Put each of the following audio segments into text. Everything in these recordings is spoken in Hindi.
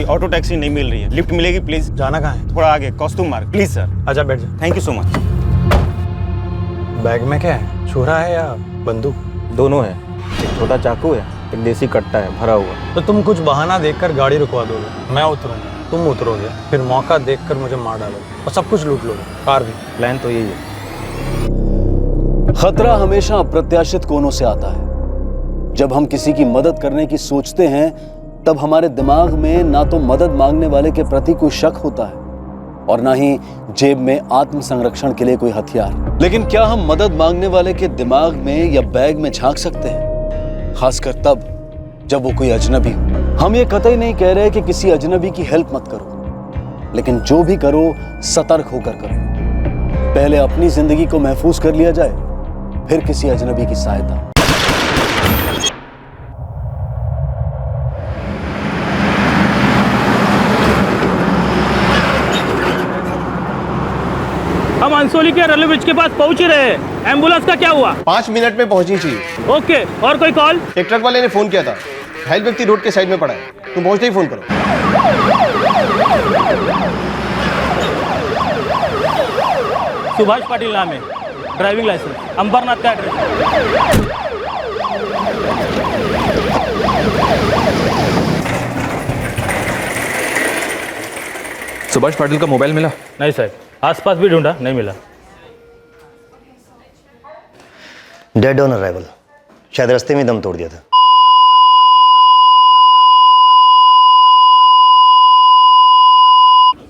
कोई ऑटो टैक्सी नहीं मिल रही है, लिफ्ट मिलेगी प्लीज? जाना कहाँ है? थोड़ा आगे कॉस्ट्यूम मार्ग, प्लीज सर। आजा बैठ जा। Thank you so much. Bag में क्या है, छुरा है या बंदूक? दोनों है, एक छोटा चाकू है, एक देसी कट्टा है भरा हुआ। तो तुम कुछ बहाना देखकर गाड़ी रुकवा दोगे, मैं उतरूंगा, तुम उतरोगे, फिर मौका देखकर मुझे मार डालोगे और सब कुछ लूट लोगे, कार भी। प्लान तो यही है। खतरा हमेशा अप्रत्याशित कोनों से आता है। जब हम किसी की मदद करने की सोचते हैं तब हमारे दिमाग में ना तो मदद मांगने वाले के प्रति कोई शक होता है और ना ही जेब में आत्म संरक्षण के लिए कोई हथियार। लेकिन क्या हम मदद मांगने वाले के दिमाग में या बैग में झांक सकते हैं, खासकर तब जब वो कोई अजनबी हो? हम ये कतई नहीं कह रहे कि किसी अजनबी की हेल्प मत करो, लेकिन जो भी करो सतर्क होकर करो। पहले अपनी जिंदगी को महफूज कर लिया जाए, फिर किसी अजनबी की सहायता। हम अंसोली के रेलवे ब्रिज के पास पहुंच ही रहे हैं। एम्बुलेंस का क्या हुआ? 5 मिनट में पहुंचनी चाहिए। ओके, और कोई कॉल? एक ट्रक वाले ने फोन किया था, घायल व्यक्ति रोड के साइड में पड़ा है, तुम पहुंचते ही फोन करो। सुभाष पाटिल नाम है, ड्राइविंग लाइसेंस, अंबरनाथ का एड्रेस। सुभाष पाटिल का मोबाइल मिला? नहीं साहब, आसपास भी ढूंढा, नहीं मिला। डेड ऑन अराइवल, शायद रास्ते में दम तोड़ दिया था।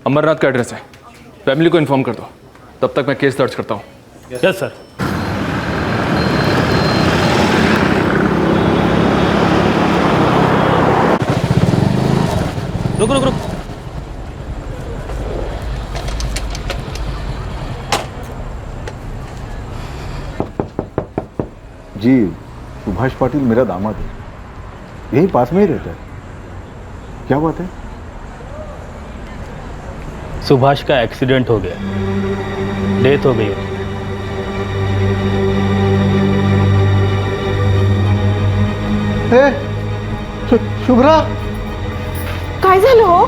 अंबरनाथ का एड्रेस है, फैमिली को इन्फॉर्म कर दो, तब तक मैं केस दर्ज करता हूँ। Yes sir. रुक रुक रुक। जी, सुभाष पाटिल मेरा दामाद है, यही पास में ही रहता है। क्या बात है? सुभाष का एक्सीडेंट हो गया, डेथ हो गई। शुभ्रा, काय झालं हो?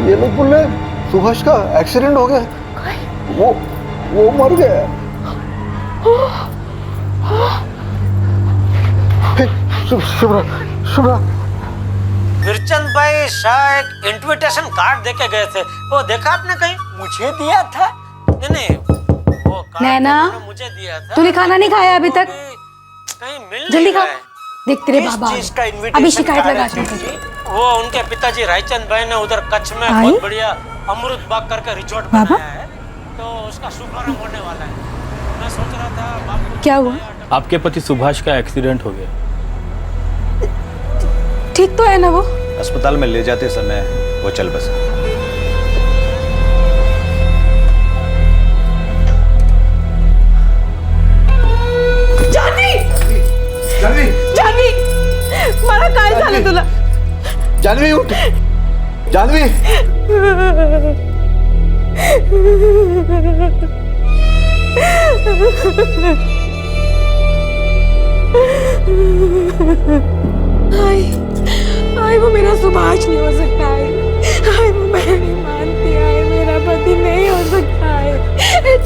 ये लोग बोल रहे हैं सुभाष का एक्सीडेंट हो गया, वो मर गया। शुभ्रा, वीरचंद भाई शाह एक इन्विटेशन कार्ड देके गए थे, वो देखा आपने कहीं? मुझे दिया था? नहीं, वो कार्ड नैना, मुझे दिया था। तूने खाना नहीं खाया अभी तक? कहीं मिल जल्दी खा। नहीं देख तेरे बाबा अभी शिकायत लगा चुके। वो उनके पिताजी रायचंद भाई ने उधर कच्छ में बहुत बढ़िया अमृत बाग करके रिजॉर्ट बनाया है, तो उसका शुभारंभ होने वाला है। मैं सोच रहा था क्या हुआ? आपके पति सुभाष का एक्सीडेंट हो गया। ठीक तो है ना वो? अस्पताल में ले जाते समय वो चल बसा। जानवी, मला काय झालं तुला? जानवी उठ, जानवी। आई वो मेरा सुभाष नहीं हो सकता है। आई वो मैं नहीं मानती है, मेरा पति नहीं हो सकता है।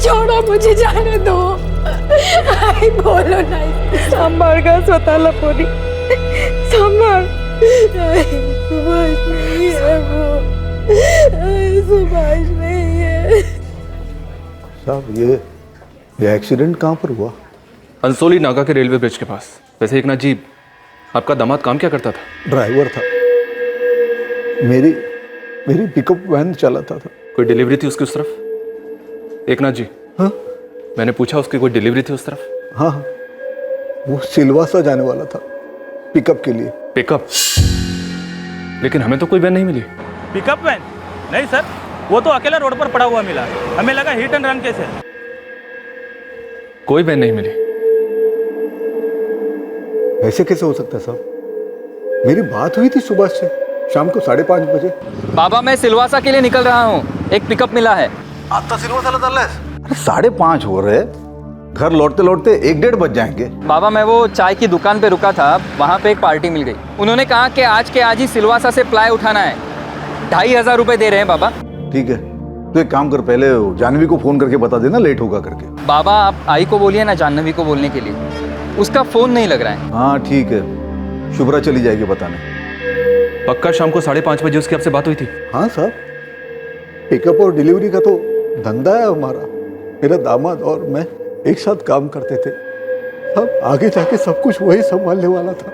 छोड़ो मुझे, जाने दो। आई बोलो नहीं, सांभार का स्वतःला पोरी, सांभार। सुभाष नहीं है वो, सुभाष नहीं है। साहब ये एक्सीडेंट कहाँ पर हुआ? अंसोली नागा के रेलवे ब्रिज के पास। वैसे एक ना जी, आपका दामाद काम क्या करता था? ड्राइवर था, मेरी पिकअप वैन चलाता था। कोई डिलीवरी थी उसकी उस तरफ? एक ना जी, हाँ, मैंने पूछा उसकी कोई डिलीवरी थी उस तरफ? हाँ, वो सिलवासा जाने वाला था पिकअप के लिए। पिकअप? लेकिन हमें तो कोई वैन नहीं मिली। Pickup van? नहीं सर, वो तो अकेला रोड पर पड़ा हुआ मिला, हमें लगा हिट एंड रन केस है। कोई वैन नहीं मिली। ऐसे कैसे हो सकता है साहब? मेरी बात हुई थी सुबह से, शाम को 5:30 बजे। बाबा मैं सिलवासा के लिए निकल रहा हूँ, एक पिकअप मिला है। आता सिलवासा चल रहा है? अरे 5:30 हो रहे, घर लौटते लौटते 1-1:30 बज जाएंगे। बाबा मैं वो चाय की दुकान पे रुका था, वहाँ पे एक पार्टी मिल गई। उन्होंने कहा कि आज के आज ही सिलवासा से प्लाई उठाना है, 2,500 रुपए दे रहे हैं बाबा। ठीक है, तो एक काम कर, पहले जानवी को फोन करके बता देना लेट होगा करके। बाबा आप आई को बोलिए ना जानवी को बोलने के लिए, उसका फोन नहीं लग रहा है। हाँ ठीक है, शुभ्रा चली जाएगी बताने। पक्का शाम को 5:30 बजे उसकी आपसे बात हुई थी? हाँ साहब, पिकअप और डिलीवरी का तो धंधा है हमारा। मेरा दामाद और मैं एक साथ काम करते थे। अब आगे जाके सब कुछ वही संभालने वाला था।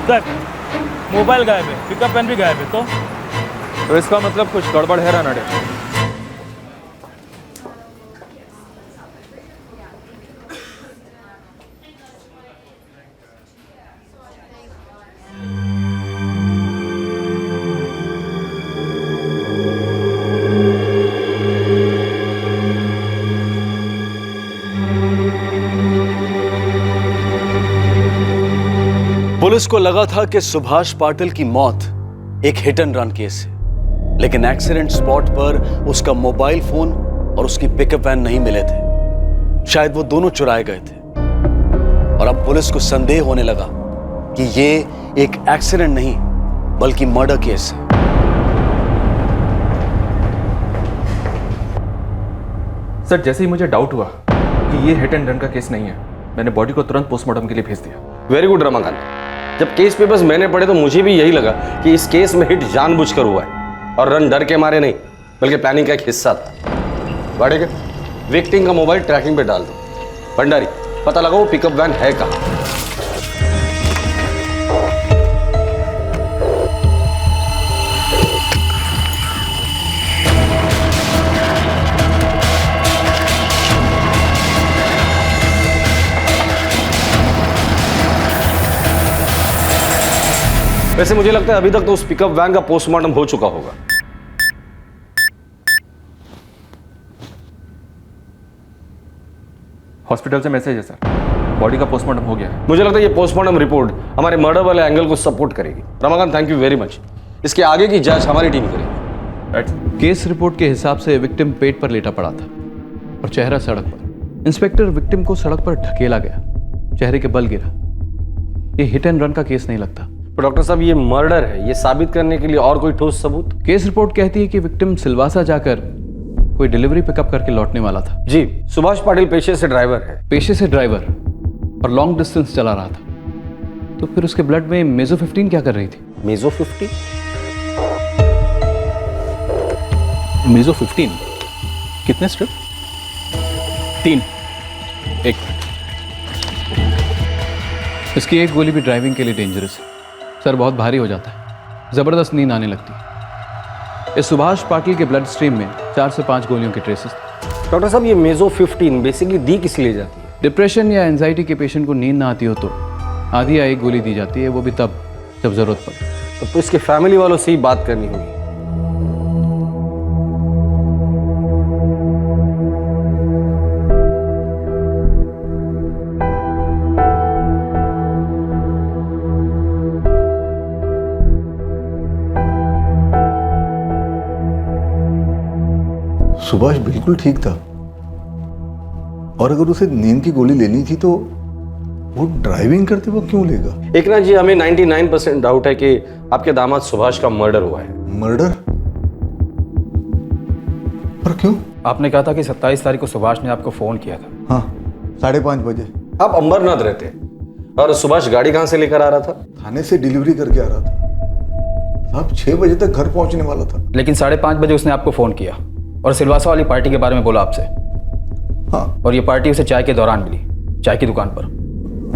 सर मोबाइल गायब है, पिकअप वैन भी गायब है। तो इसका मतलब कुछ गड़बड़ है रानाडे। पुलिस को लगा था कि सुभाष पाटिल की मौत एक हिट एंड रन केस है, लेकिन एक्सीडेंट स्पॉट पर उसका मोबाइल फोन और उसकी पिकअप वैन नहीं मिले थे। शायद वो दोनों चुराए गए थे। और अब पुलिस को संदेह होने लगा कि ये एक एक्सीडेंट नहीं बल्कि मर्डर केस है। सर जैसे ही मुझे डाउट हुआ कि ये हिट एंड रन का केस नहीं है, मैंने बॉडी को तुरंत पोस्टमार्टम के लिए भेज दिया। Very good Ramakant. जब केस पेपर्स मैंने पढ़े तो मुझे भी यही लगा कि इस केस में हिट जानबूझकर हुआ है और रन डर के मारे नहीं बल्कि प्लानिंग का एक हिस्सा था। बढ़ेगा विक्टिम का मोबाइल ट्रैकिंग पे डाल दो। भंडारी पता लगाओ पिकअप वैन है कहाँ। वैसे मुझे लगता है अभी तक तो उस पिकअप वैन का पोस्टमार्टम हो चुका होगा। हॉस्पिटल से मैसेज है सर, बॉडी का पोस्टमार्टम हो गया है। मुझे लगता है ये पोस्टमार्टम रिपोर्ट हमारे मर्डर वाले एंगल को सपोर्ट करेगी। Ramakant thank you very much. इसके आगे की जांच हमारी टीम करेगी। केस रिपोर्ट के हिसाब से विक्टिम पेट पर लेटा पड़ा था और चेहरा सड़क पर। इंस्पेक्टर विक्टिम को सड़क पर ढकेला गया, चेहरे के बल गिरा। ये हिट एंड रन का केस नहीं लगता। तो डॉक्टर साहब ये मर्डर है, ये साबित करने के लिए और कोई ठोस सबूत? केस रिपोर्ट कहती है कि विक्टिम सिलवासा जाकर कोई डिलीवरी पिकअप करके लौटने वाला था। जी, सुभाष पाटिल पेशे से ड्राइवर है। पेशे से ड्राइवर और लॉन्ग डिस्टेंस चला रहा था, तो फिर उसके ब्लड में मेजो 15 क्या कर रही थी? मेजो 15? मेजो 15 कितने स्ट्रिप? 3। एक इसकी एक गोली भी ड्राइविंग के लिए डेंजरस है। सर बहुत भारी हो जाता है, जबरदस्त नींद आने लगती है। इस सुभाष पाटिल के ब्लड स्ट्रीम में 4 से 5 गोलियों के ट्रेसेस। डॉक्टर साहब ये मेजो 15 बेसिकली दी किस लिए जाती है? डिप्रेशन या एंजाइटी के पेशेंट को नींद ना आती हो तो आधी या एक गोली दी जाती है, वो भी तब जब जरूरत पड़े। तो इसके फैमिली वालों से ही बात करनी होगी। सुभाष बिल्कुल ठीक था, और अगर उसे नींद की गोली लेनी थी तो वो ड्राइविंग करते वक्त क्यों लेगा? एकनाथ जी हमें 99% डाउट है कि आपके दामाद सुभाष का मर्डर हुआ है। मर्डर? पर क्यों? आपने कहा था कि 27 तारीख को सुभाष ने आपको फोन किया था। हाँ, 5:30 बजे। आप अंबरनाथ रहते और सुभाष गाड़ी कहां से लेकर आ रहा था? थाने से डिलीवरी करके आ रहा था साहब। 6 बजे तक घर पहुंचने वाला था। लेकिन 5:30 बजे उसने आपको फोन किया और सिलवासा वाली पार्टी के बारे में बोला आपसे। हाँ। और ये पार्टी उसे चाय के दौरान मिली, चाय की दुकान पर।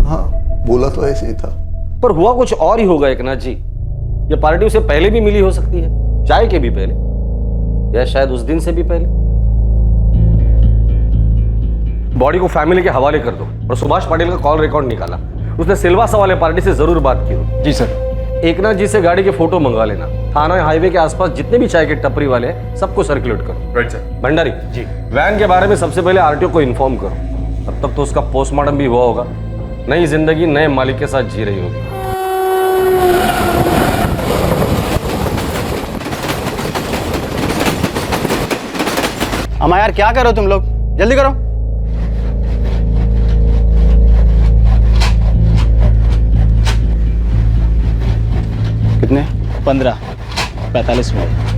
हाँ, बोला तो ऐसे ही था। पर हुआ कुछ और ही होगा एकनाथ जी। ये पार्टी उसे पहले भी मिली हो सकती है, चाय के भी पहले, या शायद उस दिन से भी पहले। बॉडी को फैमिली के हवाले कर दो और सुभाष पाटिल का कॉल रिकॉर्ड निकाला। उसने सिलवासा वाले पार्टी से जरूर बात की हो। जी सर। एकनाथ जी से गाड़ी के फोटो मंगवा लेना। थाना हाईवे के आसपास जितने भी चाय के टपरी वाले हैं सबको सर्कुलेट करो। Right sir. Bhandari ji, van के बारे में सबसे पहले आरटीओ को इन्फॉर्म करो। तब तक तो उसका पोस्टमार्टम भी हुआ होगा। नई जिंदगी नए मालिक के साथ जी रही होगी। अम्मा यार क्या करो तुम लोग, जल्दी करो। कितने? 15-45 मिनट।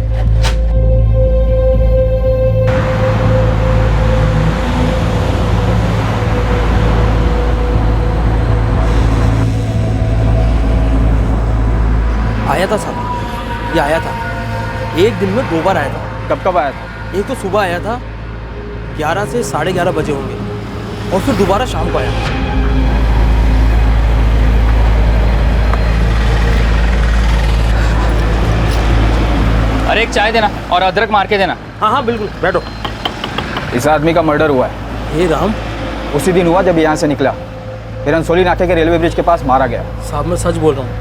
आया था साहब, ये आया था। एक दिन में 2 बार आया था। कब कब आया था? एक तो सुबह आया था 11 से 11:30 बजे होंगे, और फिर दोबारा शाम को आया। अरे एक चाय देना और अदरक मार के देना। हाँ हाँ बिल्कुल, बैठो। इस आदमी का मर्डर हुआ है। हे राम, उसी दिन हुआ जब यहाँ से निकला, फिर अंसोली नाके के रेलवे ब्रिज के पास मारा गया। साहब मैं सच बोल रहा हूँ,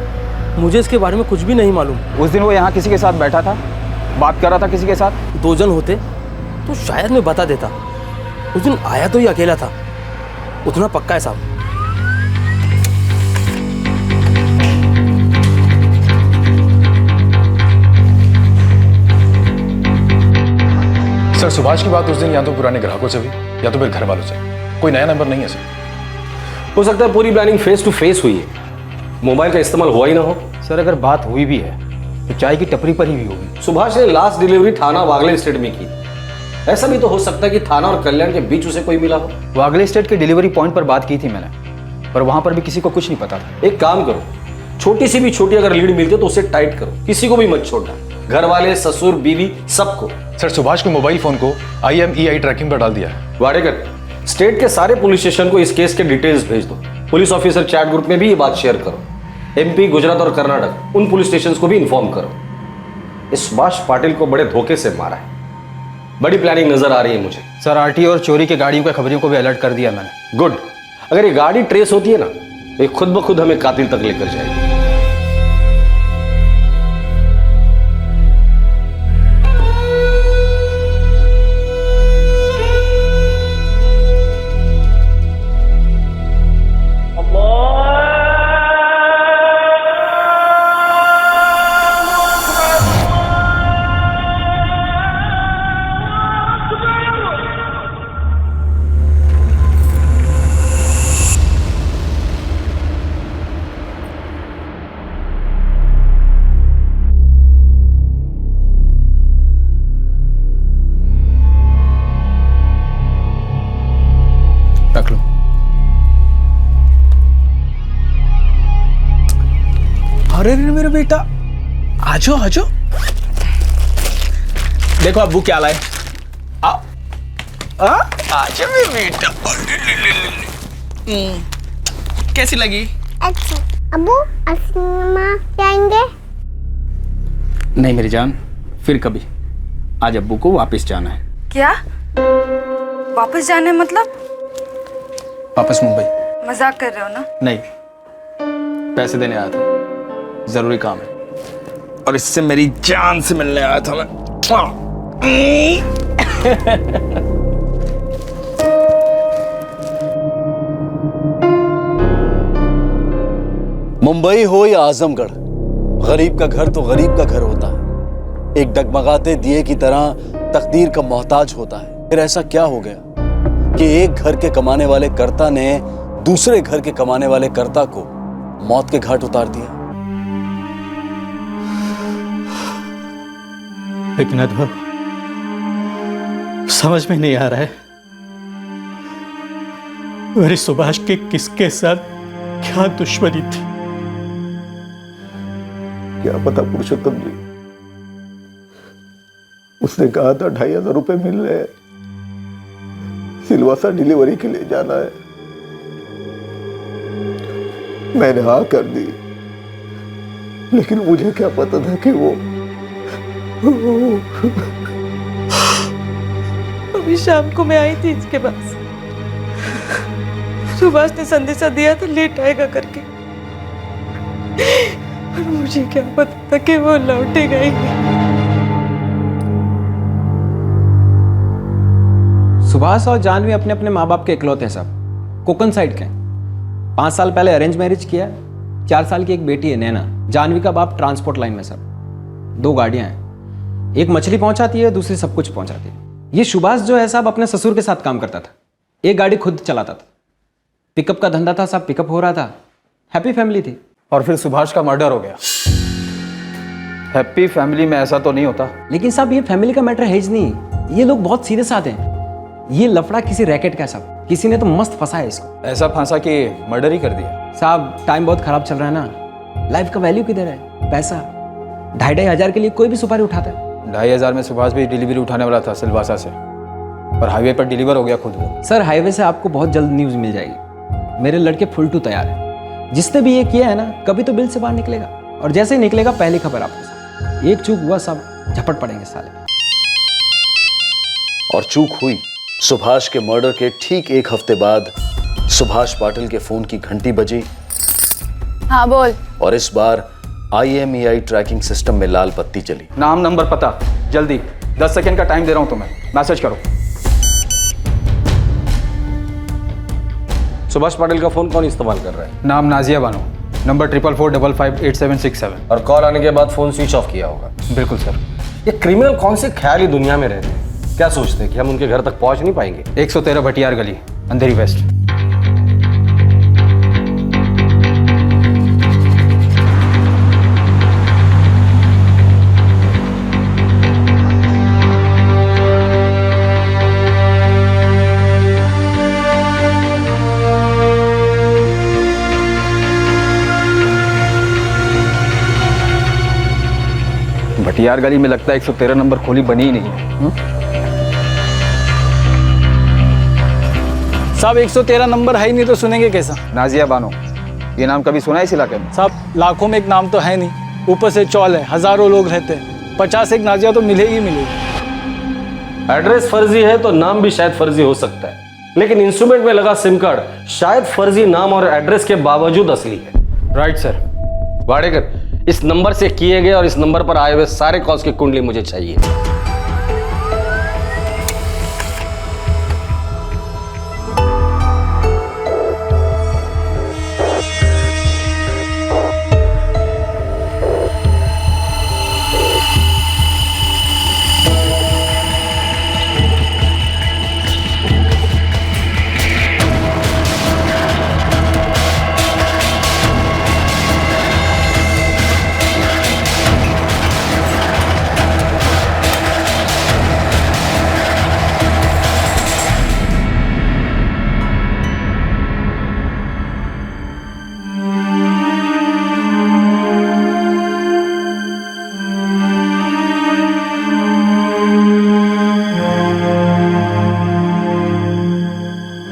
मुझे इसके बारे में कुछ भी नहीं मालूम। उस दिन वो यहाँ किसी के साथ बैठा था, बात कर रहा था किसी के साथ। 2 जन होते तो शायद मैं बता देता। उस दिन आया तो ये अकेला था, उतना पक्का है साहब। सर सुभाष की बात उस दिन या तो पुराने ग्राहकों से हुई या तो फिर घर वालों से। कोई नया नंबर नहीं है सर। हो सकता है पूरी प्लानिंग फेस टू फेस हुई है, मोबाइल का इस्तेमाल हुआ ही ना हो। सर अगर बात हुई भी है तो चाय की टपरी पर ही हुई होगी। सुभाष ने लास्ट डिलीवरी थाना वागले स्टेट में की। ऐसा भी तो हो सकता है कि थाना और कल्याण के बीच उसे कोई मिला हो। वागले स्टेट के डिलीवरी पॉइंट पर बात की थी मैंने, पर वहां पर भी किसी को कुछ नहीं पता था। एक काम करो, छोटी सी भी छोटी अगर लीड मिलती है तो उसे टाइट करो, किसी को भी मत छोड़ना, घर वाले, ससुर, बीवी, सबको। सर सुभाष के मोबाइल फोन को IMEI ट्रैकिंग पर डाल दिया है। वाडेकर, स्टेट के सारे पुलिस स्टेशन को इस केस के डिटेल्स भेज दो। पुलिस ऑफिसर चैट ग्रुप में भी ये बात शेयर करो। MP, गुजरात और कर्नाटक उन पुलिस स्टेशन को भी इन्फॉर्म करो। इस सुभाष पाटिल को बड़े धोखे से मारा है। बड़ी प्लानिंग नजर आ रही है मुझे। सर RT और चोरी की गाड़ियों के खबरियों को भी अलर्ट कर दिया मैंने। गुड। अगर ये गाड़ी ट्रेस होती है ना, तो ये खुद ब खुद हमें कातिल तक लेकर जाएगी। रख लो। अरे मेरे बेटा, आजो आजो। देखो अब्बू क्या लाए। आजा मेरे बेटा। कैसी लगी? अच्छी। अब्बू सिनेमा जाएंगे? नहीं मेरी जान, फिर कभी। आज अब्बू को वापस जाना है। क्या वापस जाना है? मतलब वापस मुंबई। मजाक कर रहे हो ना? नहीं, पैसे देने आया था, जरूरी काम है। और इससे मेरी जान से मिलने आया था मैं। मुंबई हो या आजमगढ़, गरीब का घर तो गरीब का घर होता है। एक डगमगाते दिए की तरह तकदीर का मोहताज होता है। फिर ऐसा क्या हो गया कि एक घर के कमाने वाले कर्ता ने दूसरे घर के कमाने वाले कर्ता को मौत के घाट उतार दिया? लेकिन अनुभव समझ में नहीं आ रहा है, मेरे सुभाष के किसके साथ क्या दुश्मनी थी। क्या पता पुरुषोत्तम जी, उसने कहा था 2500 रुपए मिल रहे हैं, सिलवासा डिलीवरी के लिए जाना है। मैंने हाँ कर दी, लेकिन मुझे क्या पता था कि वो अभी शाम को मैं आई थी इसके पास, सुभाष ने संदेशा दिया था लेट आएगा करके, और मुझे क्या पता था कि वो लौटेगा ही नहीं। सुभाष और जानवी अपने अपने माँ बाप के इकलौते हैं साहब, कोकन साइड के। 5 साल पहले अरेंज मैरिज किया, 4 साल की एक बेटी है नैना। जानवी का बाप ट्रांसपोर्ट लाइन में साहब, 2 गाड़ियां हैं, एक मछली पहुंचाती है, दूसरी सब कुछ पहुंचाती है। ये सुभाष जो है साहब अपने ससुर के साथ काम करता था, एक गाड़ी खुद चलाता था, पिकअप का धंधा था साहब, पिकअप हो रहा था, हैप्पी फैमिली थी। और फिर सुभाष का मर्डर हो गया। हैप्पी फैमिली में ऐसा तो नहीं होता। लेकिन साहब ये फैमिली का मैटर है ही नहीं, ये लोग बहुत सीधे साधे हैं। ये लफड़ा किसी रैकेट का साहब, किसी ने तो मस्त फंसा है इसको। ऐसा फंसा कि मर्डर ही कर दिया। साहब टाइम बहुत खराब चल रहा है ना, लाइफ का वैल्यू किधर है? पैसा 2,500 के लिए कोई भी सुपारी उठाता है। 2,500 में सुभाष भी डिलीवरी उठाने वाला था सिलवासा से, पर हाईवे पर डिलीवर हो गया खुद वो। सर हाईवे से आपको बहुत जल्द न्यूज़ मिल जाएगी। मेरे लड़के फुल टू तैयार है, जिसने भी ये किया है ना कभी तो बिल से बाहर निकलेगा, और जैसे ही निकलेगा पहली खबर आपको। एक चूक हुआ सब झपट पड़ेंगे साले। और चूक हुई। सुभाष के मर्डर के ठीक 1 हफ्ते बाद सुभाष पाटिल के फोन की घंटी बजी। हाँ बोल। और इस बार IMEI ट्रैकिंग सिस्टम में लाल बत्ती जली। नाम नंबर पता जल्दी, 10 सेकंड का टाइम दे रहा हूं तुम्हें, मैसेज करो। सुभाष पाटिल का फोन कौन इस्तेमाल कर रहा है? नाम नाजिया बानो, नंबर 4445588767। और कॉल आने के बाद फोन स्विच ऑफ किया होगा। बिल्कुल सर। ये क्रिमिनल कौन से ख्याली दुनिया में रहते हैं? क्या सोचते हैं कि हम उनके घर तक पहुंच नहीं पाएंगे? 113 भटियार गली, अंधेरी वेस्ट। भटियार गली में लगता है 113 नंबर खोली बनी ही नहीं है। साहब 113 नंबर है ही नहीं तो सुनेंगे कैसा? नाजिया बानो, ये नाम कभी सुना है इस इलाके में? साहब लाखों में एक नाम तो है नहीं, ऊपर से चौल है, हजारों लोग रहते हैं, 50 एक नाजिया तो मिलेगी मिलेगी। एड्रेस फर्जी है तो नाम भी शायद फर्जी हो सकता है, लेकिन इंस्ट्रूमेंट में लगा सिम कार्ड शायद फर्जी नाम और एड्रेस के बावजूद असली है। Right sir. वाडेकर, इस नंबर से किए गए और इस नंबर पर आए हुए सारे कॉल्स की कुंडली मुझे चाहिए।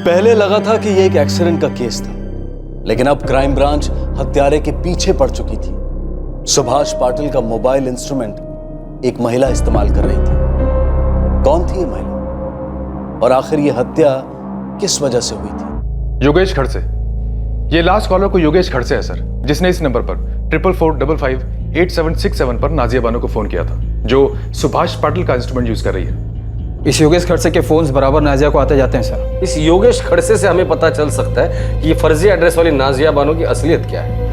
पहले लगा था कि यह एक एक्सीडेंट का केस था, लेकिन अब क्राइम ब्रांच हत्यारे के पीछे पड़ चुकी थी। सुभाष पाटिल का मोबाइल इंस्ट्रूमेंट एक महिला इस्तेमाल कर रही थी। कौन थी ये महिला और आखिर ये हत्या किस वजह से हुई थी? योगेश खड़से। ये लास्ट कॉलर को योगेश खड़से है सर, जिसने इस नंबर पर 4445588767 पर नाजिया बानो को फोन किया था, जो सुभाष पाटिल का इंस्ट्रूमेंट यूज कर रही है। इस योगेश खड़से के फोन्स बराबर नाजिया को आते जाते हैं सर। इस योगेश खड़से से हमें पता चल सकता है कि ये फर्जी एड्रेस वाली नाजिया बानो की असलियत क्या है।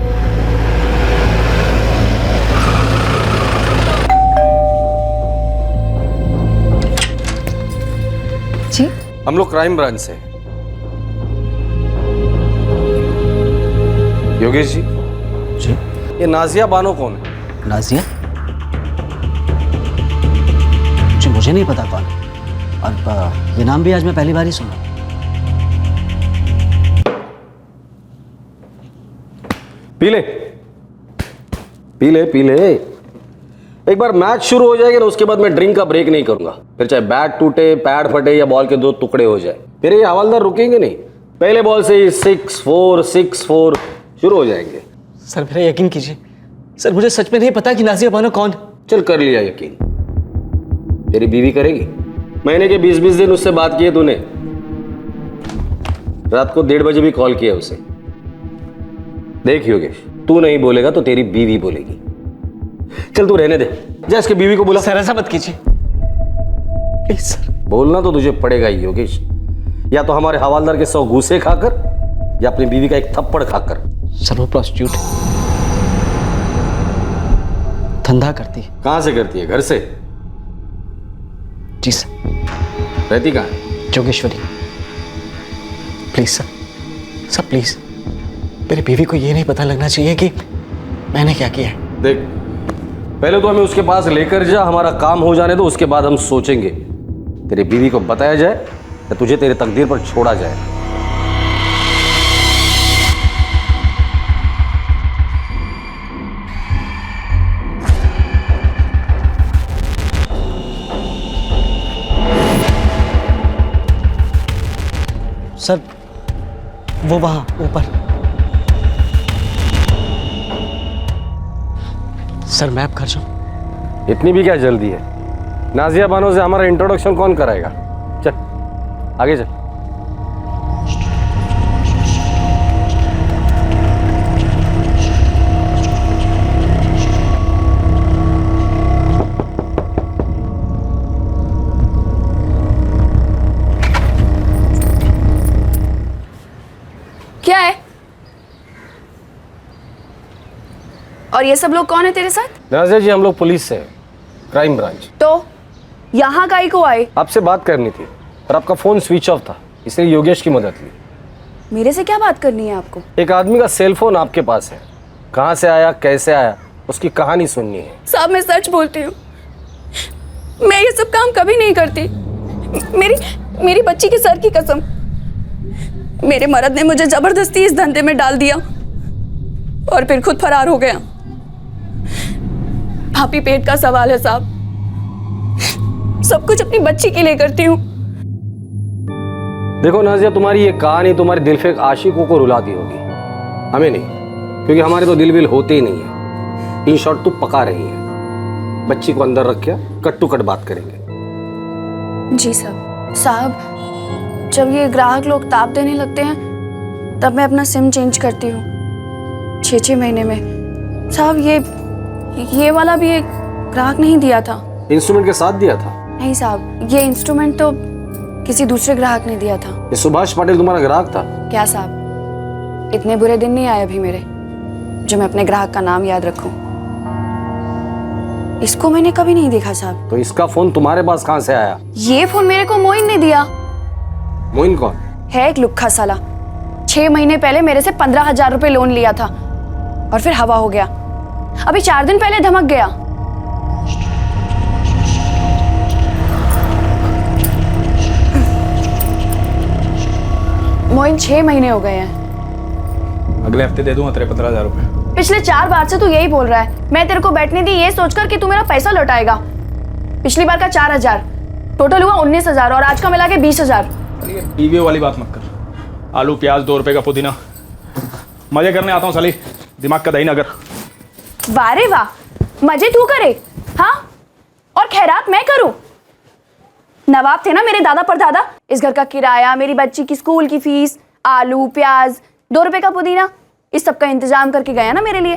जी हम लोग क्राइम ब्रांच से। योगेश जी। जी। ये नाजिया बानो कौन है? नाजिया? जी मुझे नहीं पता कौन है, और ये नाम भी आज मैं पहली बार ही सुना। पी ले पी ले पी ले। एक बार मैच शुरू हो जाएगा ना, उसके बाद मैं ड्रिंक का ब्रेक नहीं करूंगा। फिर चाहे बैट टूटे, पैड फटे या बॉल के 2 टुकड़े हो जाए, फिर ये हवालदार रुकेंगे नहीं। पहले बॉल से ही 6-4 6-4 शुरू हो जाएंगे। सर मेरा यकीन कीजिए, सर मुझे सच में नहीं पता कि नाजिया बानो कौन। चल कर लिया यकीन, तेरी बीवी करेगी। महीने के 20-20 दिन उससे बात की है तूने, रात को 1:30 बजे भी कॉल किया उसे। देख योगेश, तू नहीं बोलेगा तो तेरी बीवी बोलेगी। चल तू रहने दे, जा इसके बीवी को बुला। सर ऐसा मत कीजिए प्लीज सर। बोलना तो तुझे पड़ेगा ही योगेश, या तो हमारे हवालदार के 100 घूसे खाकर या अपनी बीवी का एक थप्पड़ खाकर। सर वो प्रोस्टिट्यूट धंधा करती है। कहां से करती है? घर से? जी सर। रहती कहाँ है? जोगेश्वरी, प्लीज सर प्लीज, मेरी बीवी को ये नहीं पता लगना चाहिए कि मैंने क्या किया है। देख, पहले तो हमें उसके पास लेकर जा, हमारा काम हो जाने दो, उसके बाद हम सोचेंगे। तेरी बीवी को बताया जाए या तुझे तेरे तकदीर पर छोड़ा जाए। सर वो वहां ऊपर। सर मैं अब घर जाऊं? इतनी भी क्या जल्दी है? नाजिया बानो से हमारा इंट्रोडक्शन कौन कराएगा? चल आगे चल। क्या है? और ये सब लोग कौन है तेरे साथ? नाजिया जी, हम लोग पुलिस से हैं, क्राइम ब्रांच। तो यहाँ काहे को आए? आपसे बात करनी थी पर आपका फोन स्विच ऑफ था, इसलिए योगेश की मदद ली। मेरे से क्या बात करनी है आपको? एक आदमी का सेल फोन आपके पास है, कहाँ से आया, कैसे आया, उसकी कहानी सुननी है। साहब मैं सच बोलती हूँ, मैं ये सब काम कभी नहीं करती। मेरी बच्ची के सर की कसम, मेरे मर्द ने मुझे जबरदस्ती इस धंधे में डाल दिया और फिर खुद फरार हो गया। भाभी पेट का सवाल है साहब, सब कुछ अपनी बच्ची के लिए करती हूँ। देखो नाजिया, तुम्हारी ये कहानी तुम्हारे दिलफेक आशिकों को रुलाती होगी, हमें नहीं, क्योंकि हमारे तो दिल विल होते ही नहीं है। इन शॉर्ट तू पका रही है, बच्ची को अंदर रख के कट टू कट बात करेंगे। जी साहब, जब ये ग्राहक लोग ताप देने लगते हैं तब मैं अपना सिम चेंज करती हूँ 6-6 महीने में। साहब ये वाला भी एक ग्राहक नहीं दिया था। इंस्ट्रूमेंट के साथ दिया था? नहीं साहब, ये इंस्ट्रूमेंट तो किसी दूसरे ग्राहक ने दिया था। ये सुभाष पाटिल तुम्हारा ग्राहक था? क्या साहब, इतने बुरे दिन नहीं आए अभी मेरे जो मैं अपने ग्राहक का नाम याद रखूं। इसको मैंने कभी नहीं देखा साहब। तो इसका फोन तुम्हारे पास कहाँ से आया? ये फोन मेरे को मोइन ने दिया। मोइन कौन है? एक लुक्खा साला। 6 महीने पहले मेरे से 15,000 रुपए लोन लिया था और फिर हवा हो गया। अभी 4 दिन पहले धमक गया। मोइन 6 महीने हो गए हैं। अगले हफ्ते दे दूंगा तेरे 15,000 रुपए। पिछले 4 बार से तू यही बोल रहा है। मैं तेरे को बैठने दी ये सोचकर कि तू मेरा पैसा लौटाएगा। पिछली बार का 4,000, टोटल हुआ 19,000 और आज का मिला के 20,000। टीवी वाली बात मत कर। आलू प्याज 2 रुपए का पुदीना, मजे करने आता हूँ साली, दिमाग का दही नगर। वाह रे वाह, मजे तू करे हाँ, और खैरात मैं करूं। नवाब थे ना मेरे दादा परदादा, इस घर का किराया, मेरी बच्ची की स्कूल की फीस, आलू प्याज 2 रुपए का पुदीना, इस सब का इंतजाम करके गया ना मेरे लिए।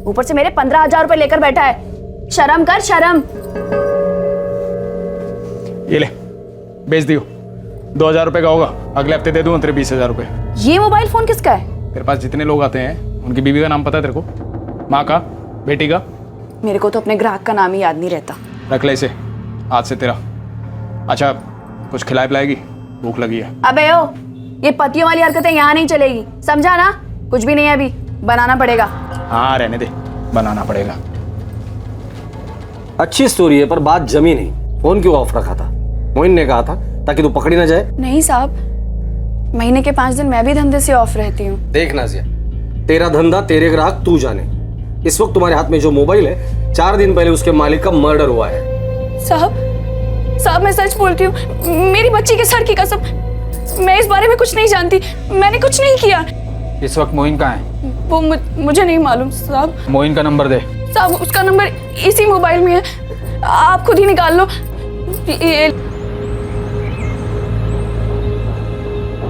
ऊपर से मेरे 15,000 रुपए लेकर बैठा है। शर्म कर शर्म। ये ले, बेच दियो। 2,000 रुपए का होगा, अगले हफ्ते दे दूंगा तेरे 20,000 रुपए। ये मोबाइल फोन किसका है? तेरे पास जितने लोग आते हैं उनकी बीवी का नाम पता है तेरे को? माँ का, बेटी का? मेरे को तो अपने ग्राहक का नाम ही याद नहीं रहता। रख ले इसे, आज से तेरा। अच्छा, कुछ खिलाए पिलाएगी? भूख लगी है। अबे ओ, ये पतियों वाली हरकतें यहाँ नहीं चलेगी, समझा ना? कुछ भी नहीं है, अभी बनाना पड़ेगा। हाँ रहने दे, बनाना पड़ेगा। अच्छी स्टोरी है पर बात जमी नहीं। फोन क्यों ऑफ रखा था? मोइन ने कहा था ताकि तू पकड़ी ना जाए। नहीं साहब, महीने के 5 दिन मैं भी धंधे से ऑफ रहती हूँ। देख नाजिया, तेरा धंधा तेरे ग्राहक तू जाने। इस वक्त तुम्हारे हाथ में जो मोबाइल है, 4 दिन पहले उसके मालिक का मर्डर हुआ है। साहब मैं सच बोलती हूँ, मेरी बच्ची के सर की कसम, मैं इस बारे में कुछ नहीं जानती। मैंने कुछ नहीं किया। इस वक्त मोइन कहाँ है? वो मुझे नहीं मालूम साहब। मोइन का नंबर दे। साहब उसका नंबर इसी मोबाइल में है, आप खुद ही निकाल लो। ये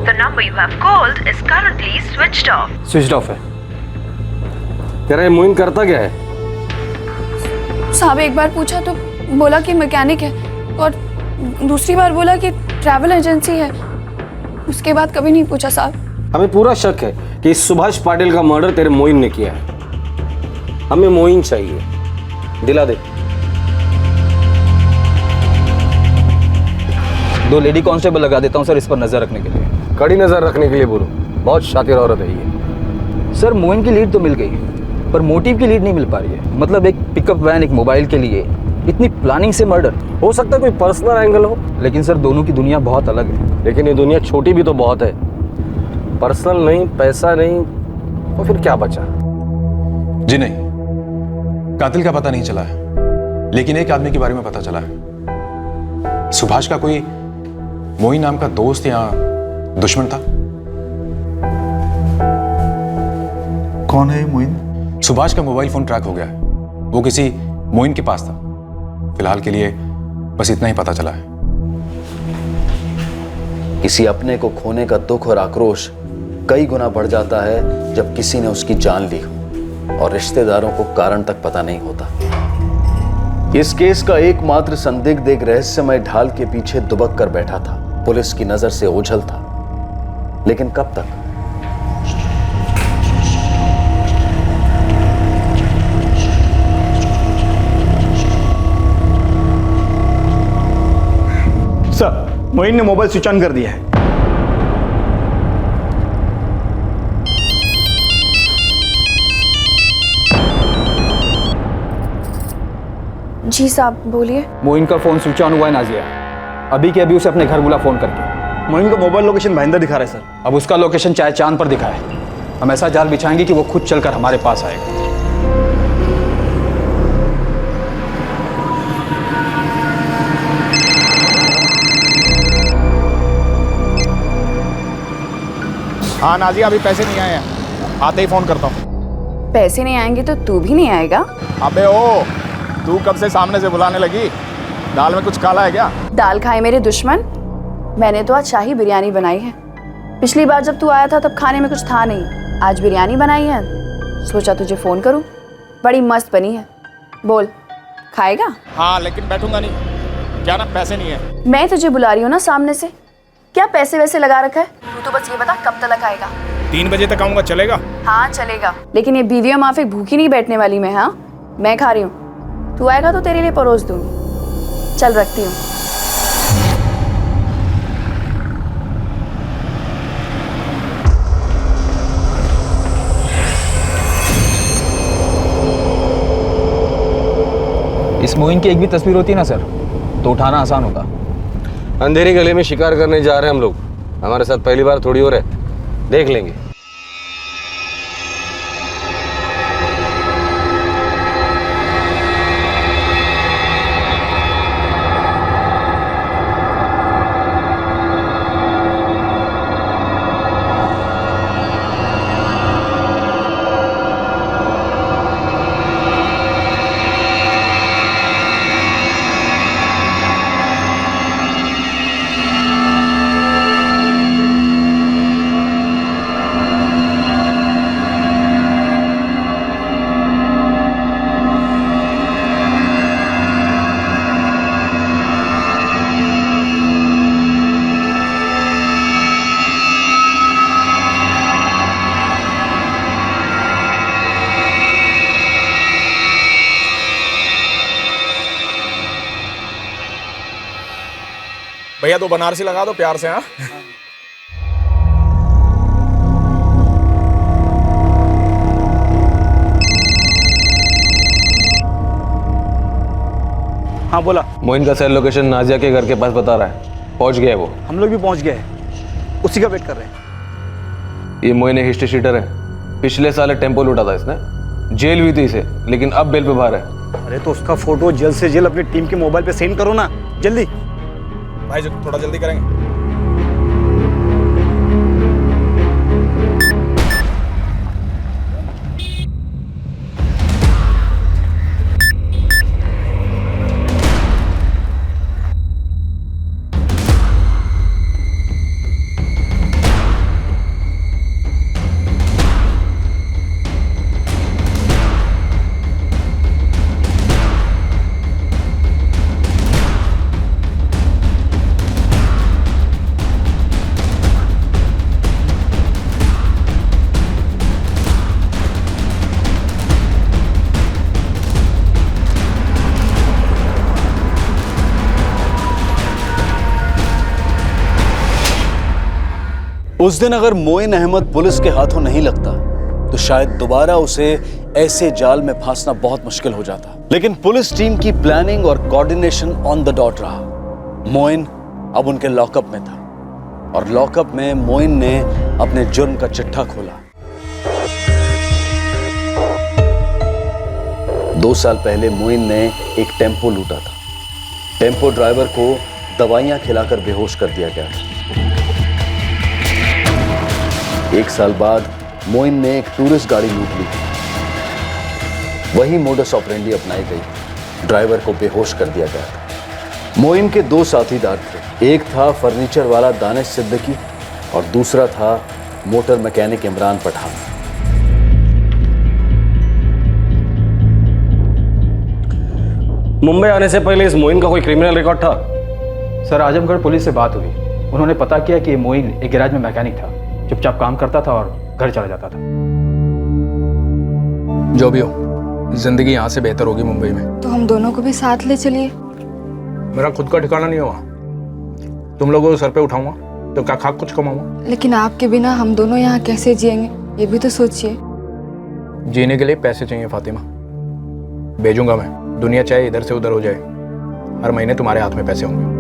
The number you have called is currently switched off. Switch off है। कह रहे मोइन करता क्या है? साहब एक बार पूछा तो बोला कि मैकेनिक है और दूसरी बार बोला कि ट्रैवल एजेंसी है। उसके बाद कभी नहीं पूछा साहब। हमें पूरा शक है कि इस सुभाष पाटिल का मर्डर तेरे मोइन ने किया है। हमें मोइन चाहिए, दिला दे। 2 लेडी कांस्टेबल लगा देता हूँ सर इस पर नजर रखने के लिए। कड़ी नजर रखने के लिए बोलो, बहुत शातिर औरत है ये। सर मोइन की लीड तो मिल गई, पर मोटिव की लीड नहीं मिल पा रही है। मतलब एक पिकअप वैन, एक मोबाइल के लिए इतनी प्लानिंग से मर्डर। हो सकता है कोई पर्सनल एंगल हो, लेकिन सर दोनों की दुनिया बहुत अलग है। लेकिन ये दुनिया छोटी भी तो बहुत है। पर्सनल नहीं, पैसा नहीं, तो फिर क्या बचा? जी नहीं, कातिल का पता नहीं चला है, लेकिन एक आदमी के बारे में पता चला है। सुभाष का कोई मोइन नाम का दोस्त या दुश्मन था। कौन है मोइन? सुभाष का मोबाइल फोन ट्रैक हो गया है, वो किसी मोइन के पास था। फिलहाल के लिए बस इतना ही पता चला है। किसी अपने को खोने का दुख और आक्रोश कई गुना बढ़ जाता है जब किसी ने उसकी जान ली हो और रिश्तेदारों को कारण तक पता नहीं होता। इस केस का एकमात्र संदिग्ध एक रहस्यमय ढाल के पीछे दुबक कर बैठा था, पुलिस की नजर से ओझल था। लेकिन कब तक? सर, मोइन ने मोबाइल स्विच ऑन कर दिया है। जी साहब बोलिए। मोइन का फोन स्विच ऑन हुआ है नाजिया, अभी के अभी उसे अपने घर बुला फोन करके। मोइन का मोबाइल लोकेशन भाईंदर दिखा रहा है सर। अब उसका लोकेशन चाहे चांद पर दिखाए, हम ऐसा जाल बिछाएंगे कि वो खुद चलकर हमारे पास आएगा। हाँ नाजिया, अभी पैसे नहीं आए हैं, आते ही फोन करता हूँ। पैसे नहीं आएंगे तो तू भी नहीं आएगा? अबे ओ, तू कब से सामने से बुलाने लगी? दाल में कुछ काला है क्या? दाल खाए मेरे दुश्मन, मैंने तो आज शाही बिरयानी बनाई है। पिछली बार जब तू आया था तब खाने में कुछ था नहीं, आज बिरयानी बनाई है, सोचा तुझे फोन करूं। बड़ी मस्त बनी है, बोल खाएगा? हाँ लेकिन बैठूंगा नहीं, क्या ना पैसे नहीं है। मैं तुझे बुला रही हूँ ना सामने से, क्या पैसे वैसे लगा रखा है? तू तो बस ये बता कब तक आएगा? 3 बजे तक आऊंगा, चलेगा? हाँ चलेगा, लेकिन ये बीवियों माफिक भूखी नहीं बैठने वाली मैं। हाँ मैं खा रही हूँ, तू आएगा तो तेरे लिए परोस दूंगी। चल रखती हूँ। इस मोइन की एक भी तस्वीर होती ना सर तो उठाना आसान होता। अंधेरी गली में शिकार करने जा रहे हैं हम लोग, हमारे साथ पहली बार थोड़ी हो रहे, देख लेंगे। भैया 2 बनारसी लगा दो प्यार से। हाँ हाँ बोला। मोइन का सेल लोकेशन नाजिया के घर के पास बता रहा है, पहुंच गया है वो। हम लोग भी पहुंच गए हैं, उसी का वेट कर रहे हैं। ये मोइन एक हिस्ट्री शीटर है, पिछले साल टेम्पो लूटा था इसने, जेल हुई थी इसे, लेकिन अब बेल पे बाहर है। अरे तो उसका फोटो जल्द से जल्द अपनी टीम के मोबाइल पे सेंड करो ना, जल्दी। भाई जो थोड़ा जल्दी करेंगे। उस दिन अगर मोइन अहमद पुलिस के हाथों नहीं लगता तो शायद दोबारा उसे ऐसे जाल में फांसना बहुत मुश्किल हो जाता। लेकिन पुलिस टीम की प्लानिंग और कोऑर्डिनेशन ऑन द डॉट रहा। मोइन अब उनके लॉकअप में था और लॉकअप में मोइन ने अपने जुर्म का चिट्ठा खोला। 2 साल पहले मोइन ने एक टेम्पो लूटा था। टेम्पो ड्राइवर को दवाइयां खिलाकर बेहोश कर दिया गया था। 1 साल बाद मोइन ने एक टूरिस्ट गाड़ी लूट ली थी। वही मोडस ऑपरेंडी अपनाई गई। ड्राइवर को बेहोश कर दिया गया था। मोइन के 2 साथीदार थे। एक था फर्नीचर वाला दानिश सिद्दीकी और दूसरा था मोटर मैकेनिक इमरान पठान। मुंबई आने से पहले इस मोइन का कोई क्रिमिनल रिकॉर्ड था? सर, आजमगढ़ पुलिस से बात हुई। उन्होंने पता किया कि मोइन एक गैराज में मैकेनिक था, चुपचाप काम करता था और घर चला जाता था। जो भी हो, जिंदगी यहाँ से बेहतर होगी मुंबई में। तो हम दोनों को भी साथ ले चलिए। मेरा खुद का ठिकाना नहीं होगा। तुम लोगों को सर पे उठाऊंगा तो क्या खाक कुछ कमाऊंगा? लेकिन आपके बिना हम दोनों यहाँ कैसे जिएंगे, ये भी तो सोचिए। जीने के लिए पैसे चाहिए फातिमा। भेजूंगा मैं। दुनिया चाहे इधर से उधर हो जाए, हर महीने तुम्हारे हाथ में पैसे होंगे।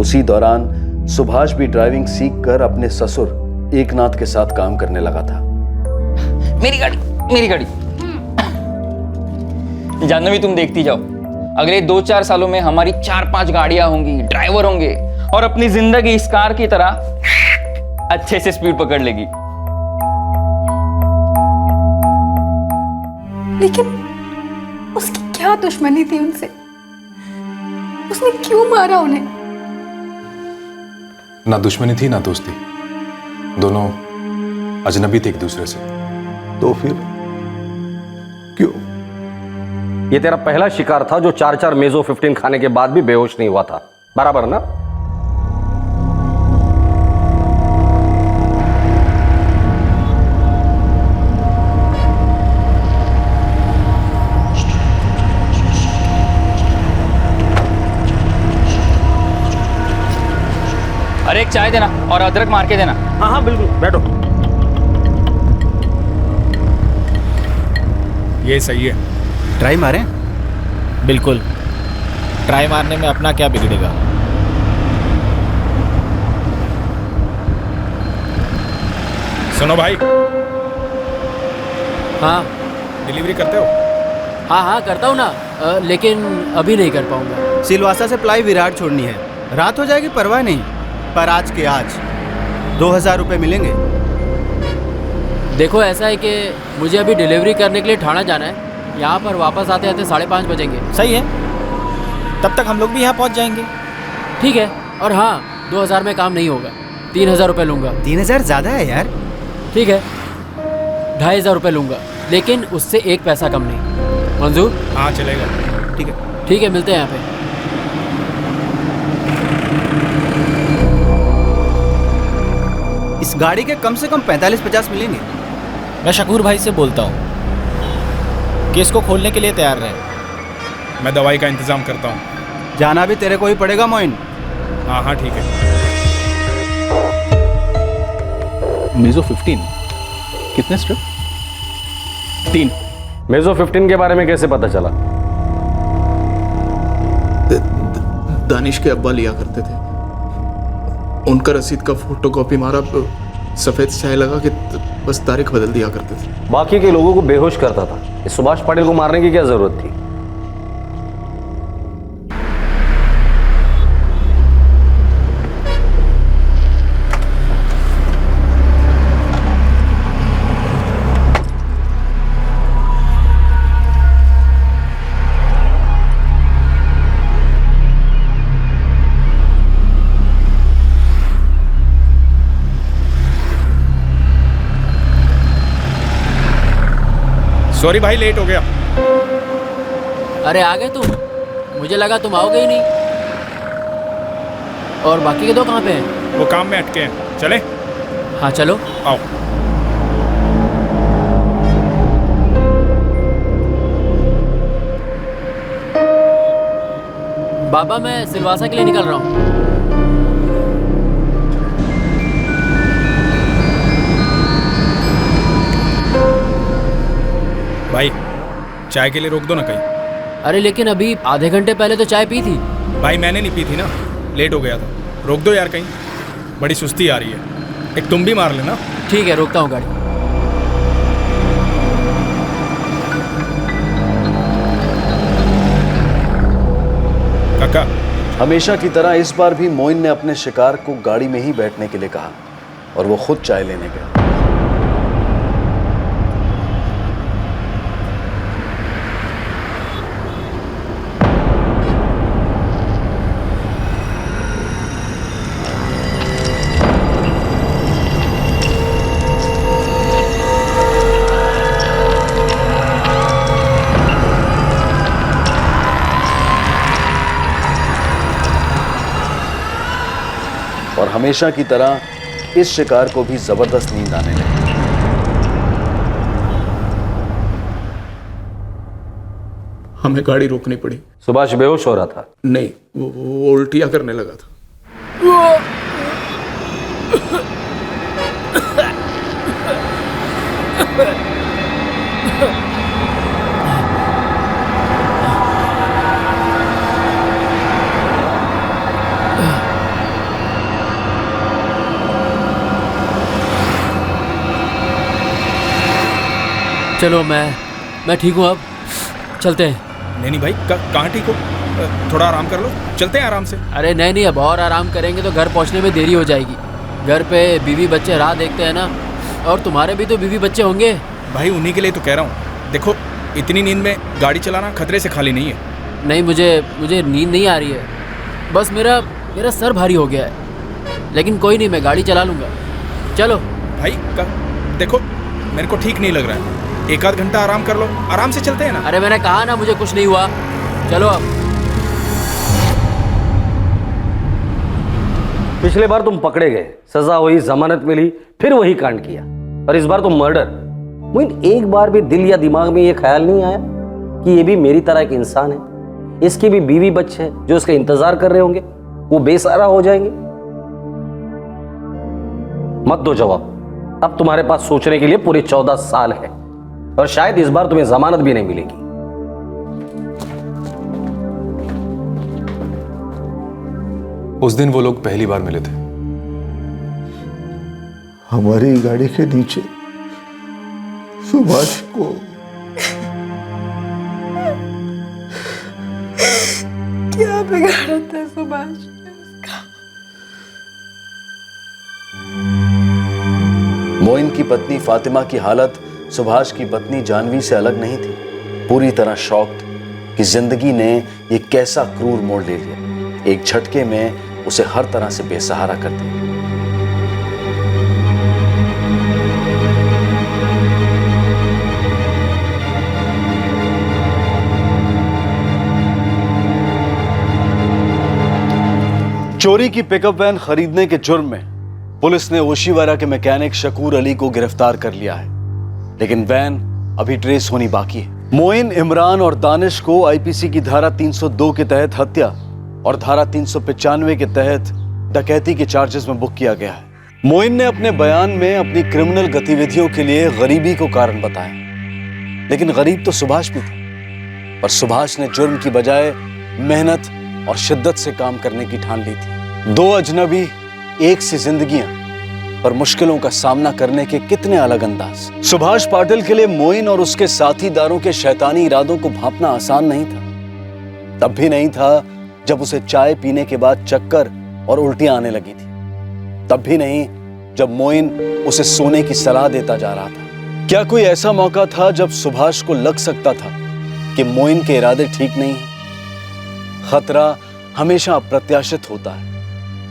उसी दौरान सुभाष भी ड्राइविंग सीखकर अपने ससुर एकनाथ के साथ काम करने लगा था। मेरी गाड़ी, मेरी गाड़ी। जाह्नवी, तुम देखती जाओ, अगले 2-4 सालों में हमारी 4-5 गाड़ियां होंगी, ड्राइवर होंगे और अपनी जिंदगी इस कार की तरह अच्छे से स्पीड पकड़ लेगी। लेकिन उसकी क्या दुश्मनी थी उनसे? उसने क्यों मारा उन्हें? ना दुश्मनी थी ना दोस्ती, दोनों अजनबी थे एक दूसरे से। तो फिर क्यों? ये तेरा पहला शिकार था जो 4-4 मेजो 15 खाने के बाद भी बेहोश नहीं हुआ था, बराबर ना? अरे एक चाय देना और अदरक मार के देना। हाँ हाँ बिल्कुल, बैठो। ये सही है। ट्राई मारें? बिल्कुल, ट्राई मारने में अपना क्या बिगड़ेगा। सुनो भाई। हाँ डिलीवरी करते हो? हाँ हाँ करता हूँ ना, लेकिन अभी नहीं कर पाऊंगा। सिलवासा से प्लाई विराट छोड़नी है। रात हो जाएगी परवाह नहीं, पर आज के आज 2000 रुपये मिलेंगे। देखो ऐसा है कि मुझे अभी डिलीवरी करने के लिए ठाणा जाना है। यहाँ पर वापस आते आते 5:30 बजेंगे। सही है, तब तक हम लोग भी यहाँ पहुँच जाएंगे। ठीक है। और हाँ, 2000 में काम नहीं होगा, 3000 रुपये लूँगा। 3000 ज़्यादा है यार। ठीक है, 2500 रुपये लूँगा, लेकिन उससे 1 पैसा कम नहीं। मंजूर? हाँ चलेगा। ठीक है। ठीक है, मिलते हैं यहाँ पे। इस गाड़ी के कम से कम 45-50 मिलेंगे। मैं शकूर भाई से बोलता हूँ कि इसको खोलने के लिए तैयार रहे। मैं दवाई का इंतजाम करता हूँ। जाना भी तेरे को ही पड़ेगा मोइन। हाँ हाँ ठीक है। मेजो 15 कितने स्ट्रिप? 3। मेजो 15 के बारे में कैसे पता चला? दानिश के अब्बा लिया करते थे, उनका रसीद का फोटोकॉपी मारा, सफेद स्याही लगा कि बस तारीख बदल दिया करते थे। बाकी के लोगों को बेहोश करता था। इस सुभाष पाटिल को मारने की क्या जरूरत थी? सॉरी भाई, लेट हो गया। अरे आ गए तुम? मुझे लगा तुम आओगे ही नहीं। और बाकी के 2 कहाँ पे हैं? वो काम में अटके हैं। चले? हाँ चलो। आओ। बाबा मैं सिलवासा के लिए निकल रहा हूँ। भाई चाय के लिए रोक दो ना कहीं। अरे लेकिन अभी आधे घंटे पहले तो चाय पी थी। भाई मैंने नहीं पी थी ना, लेट हो गया था। रोक दो यार कहीं, बड़ी सुस्ती आ रही है। एक तुम भी मार लेना। ठीक है, रोकता हूँ गाड़ी। काका, हमेशा की तरह इस बार भी मोइन ने अपने शिकार को गाड़ी में ही बैठने के लिए कहा और वो खुद चाय लेने गया। और हमेशा की तरह इस शिकार को भी जबरदस्त नींद आने लगी। हमें गाड़ी रोकनी पड़ी। सुभाष बेहोश हो रहा था? नहीं, वो उल्टियां करने लगा था। चलो मैं ठीक हूँ, अब चलते हैं। नहीं भाई, कहाँ ठीक हो? थोड़ा आराम कर लो, चलते हैं आराम से। अरे नहीं, अब और आराम करेंगे तो घर पहुँचने में देरी हो जाएगी। घर पे बीवी बच्चे राह देखते हैं ना, और तुम्हारे भी तो बीवी बच्चे होंगे। भाई उन्हीं के लिए तो कह रहा हूँ। देखो इतनी नींद में गाड़ी चलाना खतरे से खाली नहीं है। नहीं, मुझे नींद नहीं आ रही है, बस मेरा सर भारी हो गया है। लेकिन कोई नहीं, मैं गाड़ी चला लूँगा। चलो भाई देखो मेरे को ठीक नहीं लग रहा है, एक आध घंटा आराम कर लो, आराम से चलते हैं ना। अरे मैंने कहा ना मुझे कुछ नहीं हुआ, चलो अब। पिछले बार तुम पकड़े गए, सजा हुई, जमानत मिली, फिर वही कांड किया, और इस बार तुम मर्डर। मोइन, एक बार भी दिल या दिमाग में ये ख्याल नहीं आया कि ये भी मेरी तरह एक इंसान है, इसकी भी बीवी बच्चे हैं जो इसका इंतजार कर रहे होंगे, वो बेसहारा हो जाएंगे? मत दो जवाब, अब तुम्हारे पास सोचने के लिए पूरे 14 साल है, और शायद इस बार तुम्हें जमानत भी नहीं मिलेगी। उस दिन वो लोग पहली बार मिले थे। हमारी गाड़ी के नीचे सुभाष को क्या बिगाड़ा था सुभाष ने उसका? मोइन की पत्नी फातिमा की हालत सुभाष की पत्नी जानवी से अलग नहीं थी। पूरी तरह शॉक्ड कि जिंदगी ने ये कैसा क्रूर मोड़ ले लिया, एक झटके में उसे हर तरह से बेसहारा कर दिया। चोरी की पिकअप वैन खरीदने के जुर्म में पुलिस ने ओशीवारा के मैकेनिक शकूर अली को गिरफ्तार कर लिया है, लेकिन वैन अभी ट्रेस होनी बाकी है। मोइन, इमरान और दानिश को आईपीसी की धारा 302 के तहत हत्या और धारा 395 के तहत डकैती के चार्जेस में बुक किया गया है। मोइन ने अपने बयान में अपनी क्रिमिनल गतिविधियों के लिए गरीबी को कारण बताया, लेकिन गरीब तो सुभाष भी था, और सुभाष ने जुर्म की बजाय मेहनत और शिद्दत से काम करने की ठान ली थी। दो अजनबी, एक सी जिंदगियां, पर मुश्किलों का सामना करने के कितने अलग अंदाज। सुभाष पाटिल के लिए मोइन और उसके साथीदारों के शैतानी इरादों को भांपना आसान नहीं था। तब भी नहीं था जब उसे चाय पीने के बाद चक्कर और उल्टियां आने लगी थी। तब भी नहीं जब मोइन उसे सोने की सलाह देता जा रहा था। क्या कोई ऐसा मौका था जब सुभाष को लग सकता था कि मोइन के इरादे ठीक नहीं हैं? खतरा हमेशा अप्रत्याशित होता है,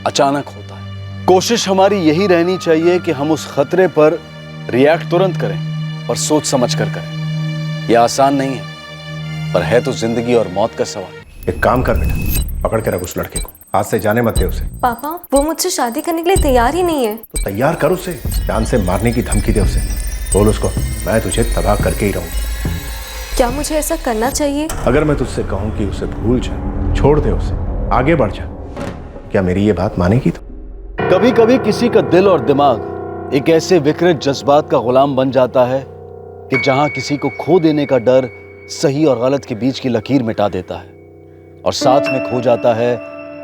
अचानक होता है। कोशिश हमारी यही रहनी चाहिए कि हम उस खतरे पर रिएक्ट तुरंत करें और सोच समझ कर करें। यह आसान नहीं है, पर है तो जिंदगी और मौत का सवाल। एक काम कर बेटा, पकड़ के रख उस लड़के को, हाथ से जाने मत दे उसे। पापा, वो मुझसे शादी करने के लिए तैयार ही नहीं है। तो तैयार कर उसे, जान से मारने की धमकी दे उसे। बोल उसको, मैं तुझे तबाह करके ही रहूं। क्या मुझे ऐसा करना चाहिए? अगर मैं तुझसे कहूं कि उसे भूल जा, छोड़ दे उसे, आगे बढ़ जा। क्या मेरी ये बात मानेगी तो? कभी कभी किसी का दिल और दिमाग एक ऐसे विकृत जज्बात का गुलाम बन जाता है कि जहां किसी को खो देने का डर सही और गलत के बीच की लकीर मिटा देता है और साथ में खो जाता है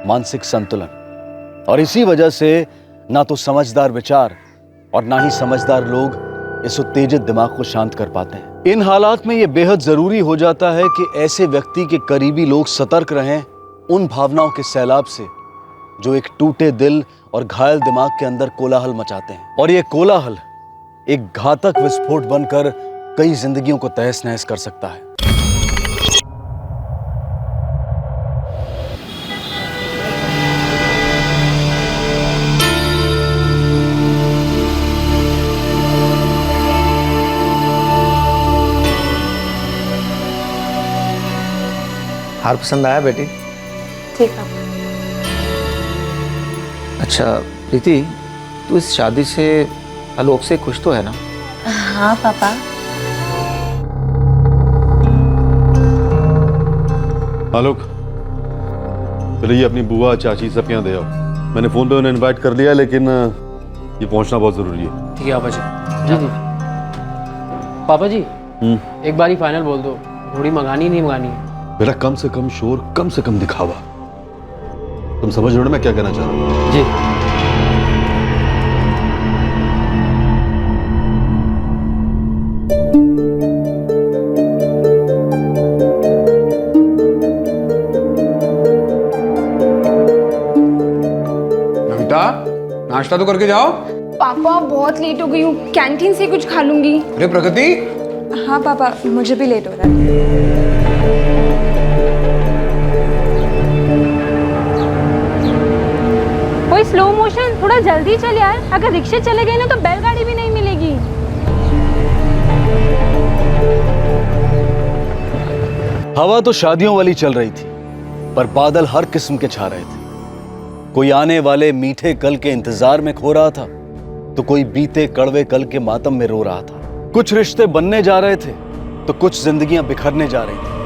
मानसिक संतुलन। और इसी वजह से ना तो समझदार विचार और ना ही समझदार लोग इस उत्तेजित दिमाग को शांत कर पाते हैं। इन हालात में यह बेहद जरूरी हो जाता है कि ऐसे व्यक्ति के करीबी लोग सतर्क रहें उन भावनाओं के सैलाब से जो एक टूटे दिल और घायल दिमाग के अंदर कोलाहल मचाते हैं। और यह कोलाहल एक घातक विस्फोट बनकर कई जिंदगियों को तहस नहस कर सकता है। हार पसंद आया बेटी? ठीक है। अच्छा प्रीति, तू इस शादी से आलोक से खुश तो है ना? हाँ पापा। आलोक, चलिए ये अपनी बुआ चाची सब यहाँ दे आओ। मैंने फोन पे उन्हें इनवाइट कर लिया, लेकिन ये पहुंचना बहुत जरूरी है। ठीक है पापा जी। जी पापा जी, एक बार ही फाइनल बोल दो, थोड़ी मंगानी नहीं मंगानी है। बेटा कम से कम शोर, कम से कम दिखावा। तुम समझ रहे हो ना मैं क्या कहना चाह रहा हूँ? जी। नमिता, नाश्ता तो करके जाओ। पापा बहुत लेट हो गई हूँ, कैंटीन से कुछ खा लूंगी। अरे प्रगति। हाँ पापा, मुझे भी लेट हो रहा है। कोई स्लो मोशन, थोड़ा जल्दी चल यार। अगर रिक्शे चले गए ना तो बैलगाड़ी भी नहीं मिलेगी। हवा तो शादियों वाली चल रही थी, पर बादल हर किस्म के छा रहे थे। कोई आने वाले मीठे कल के इंतजार में खो रहा था, तो कोई बीते कड़वे कल के मातम में रो रहा था। कुछ रिश्ते बनने जा रहे थे, तो कुछ जिंदगियां बिखरने जा रही थी।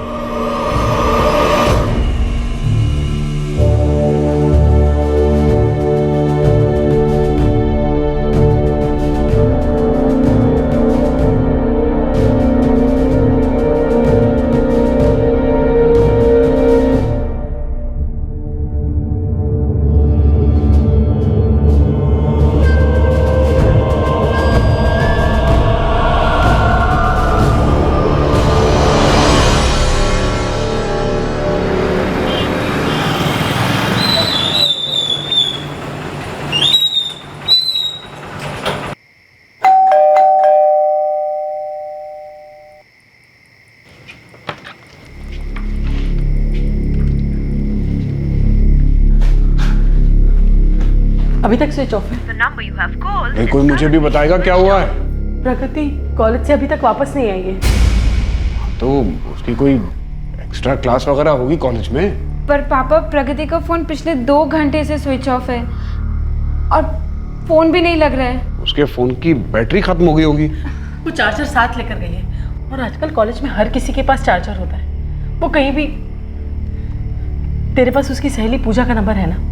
अभी तक स्विच ऑफ है। नहीं, कोई मुझे भी बताएगा क्या हुआ है? प्रगति कॉलेज से अभी तक वापस नहीं आई है। तो उसकी कोई एक्स्ट्रा क्लास वगैरह होगी कॉलेज में। पर पापा, प्रगति का फोन पिछले 2 घंटे से स्विच ऑफ है और फोन भी नहीं लग रहा है। उसके फोन की बैटरी खत्म हो गई होगी। वो चार्जर साथ लेकर गई है और आजकल कॉलेज में हर किसी के पास चार्जर होता है। वो कहीं भी। तेरे पास उसकी सहेली पूजा का नंबर है ना?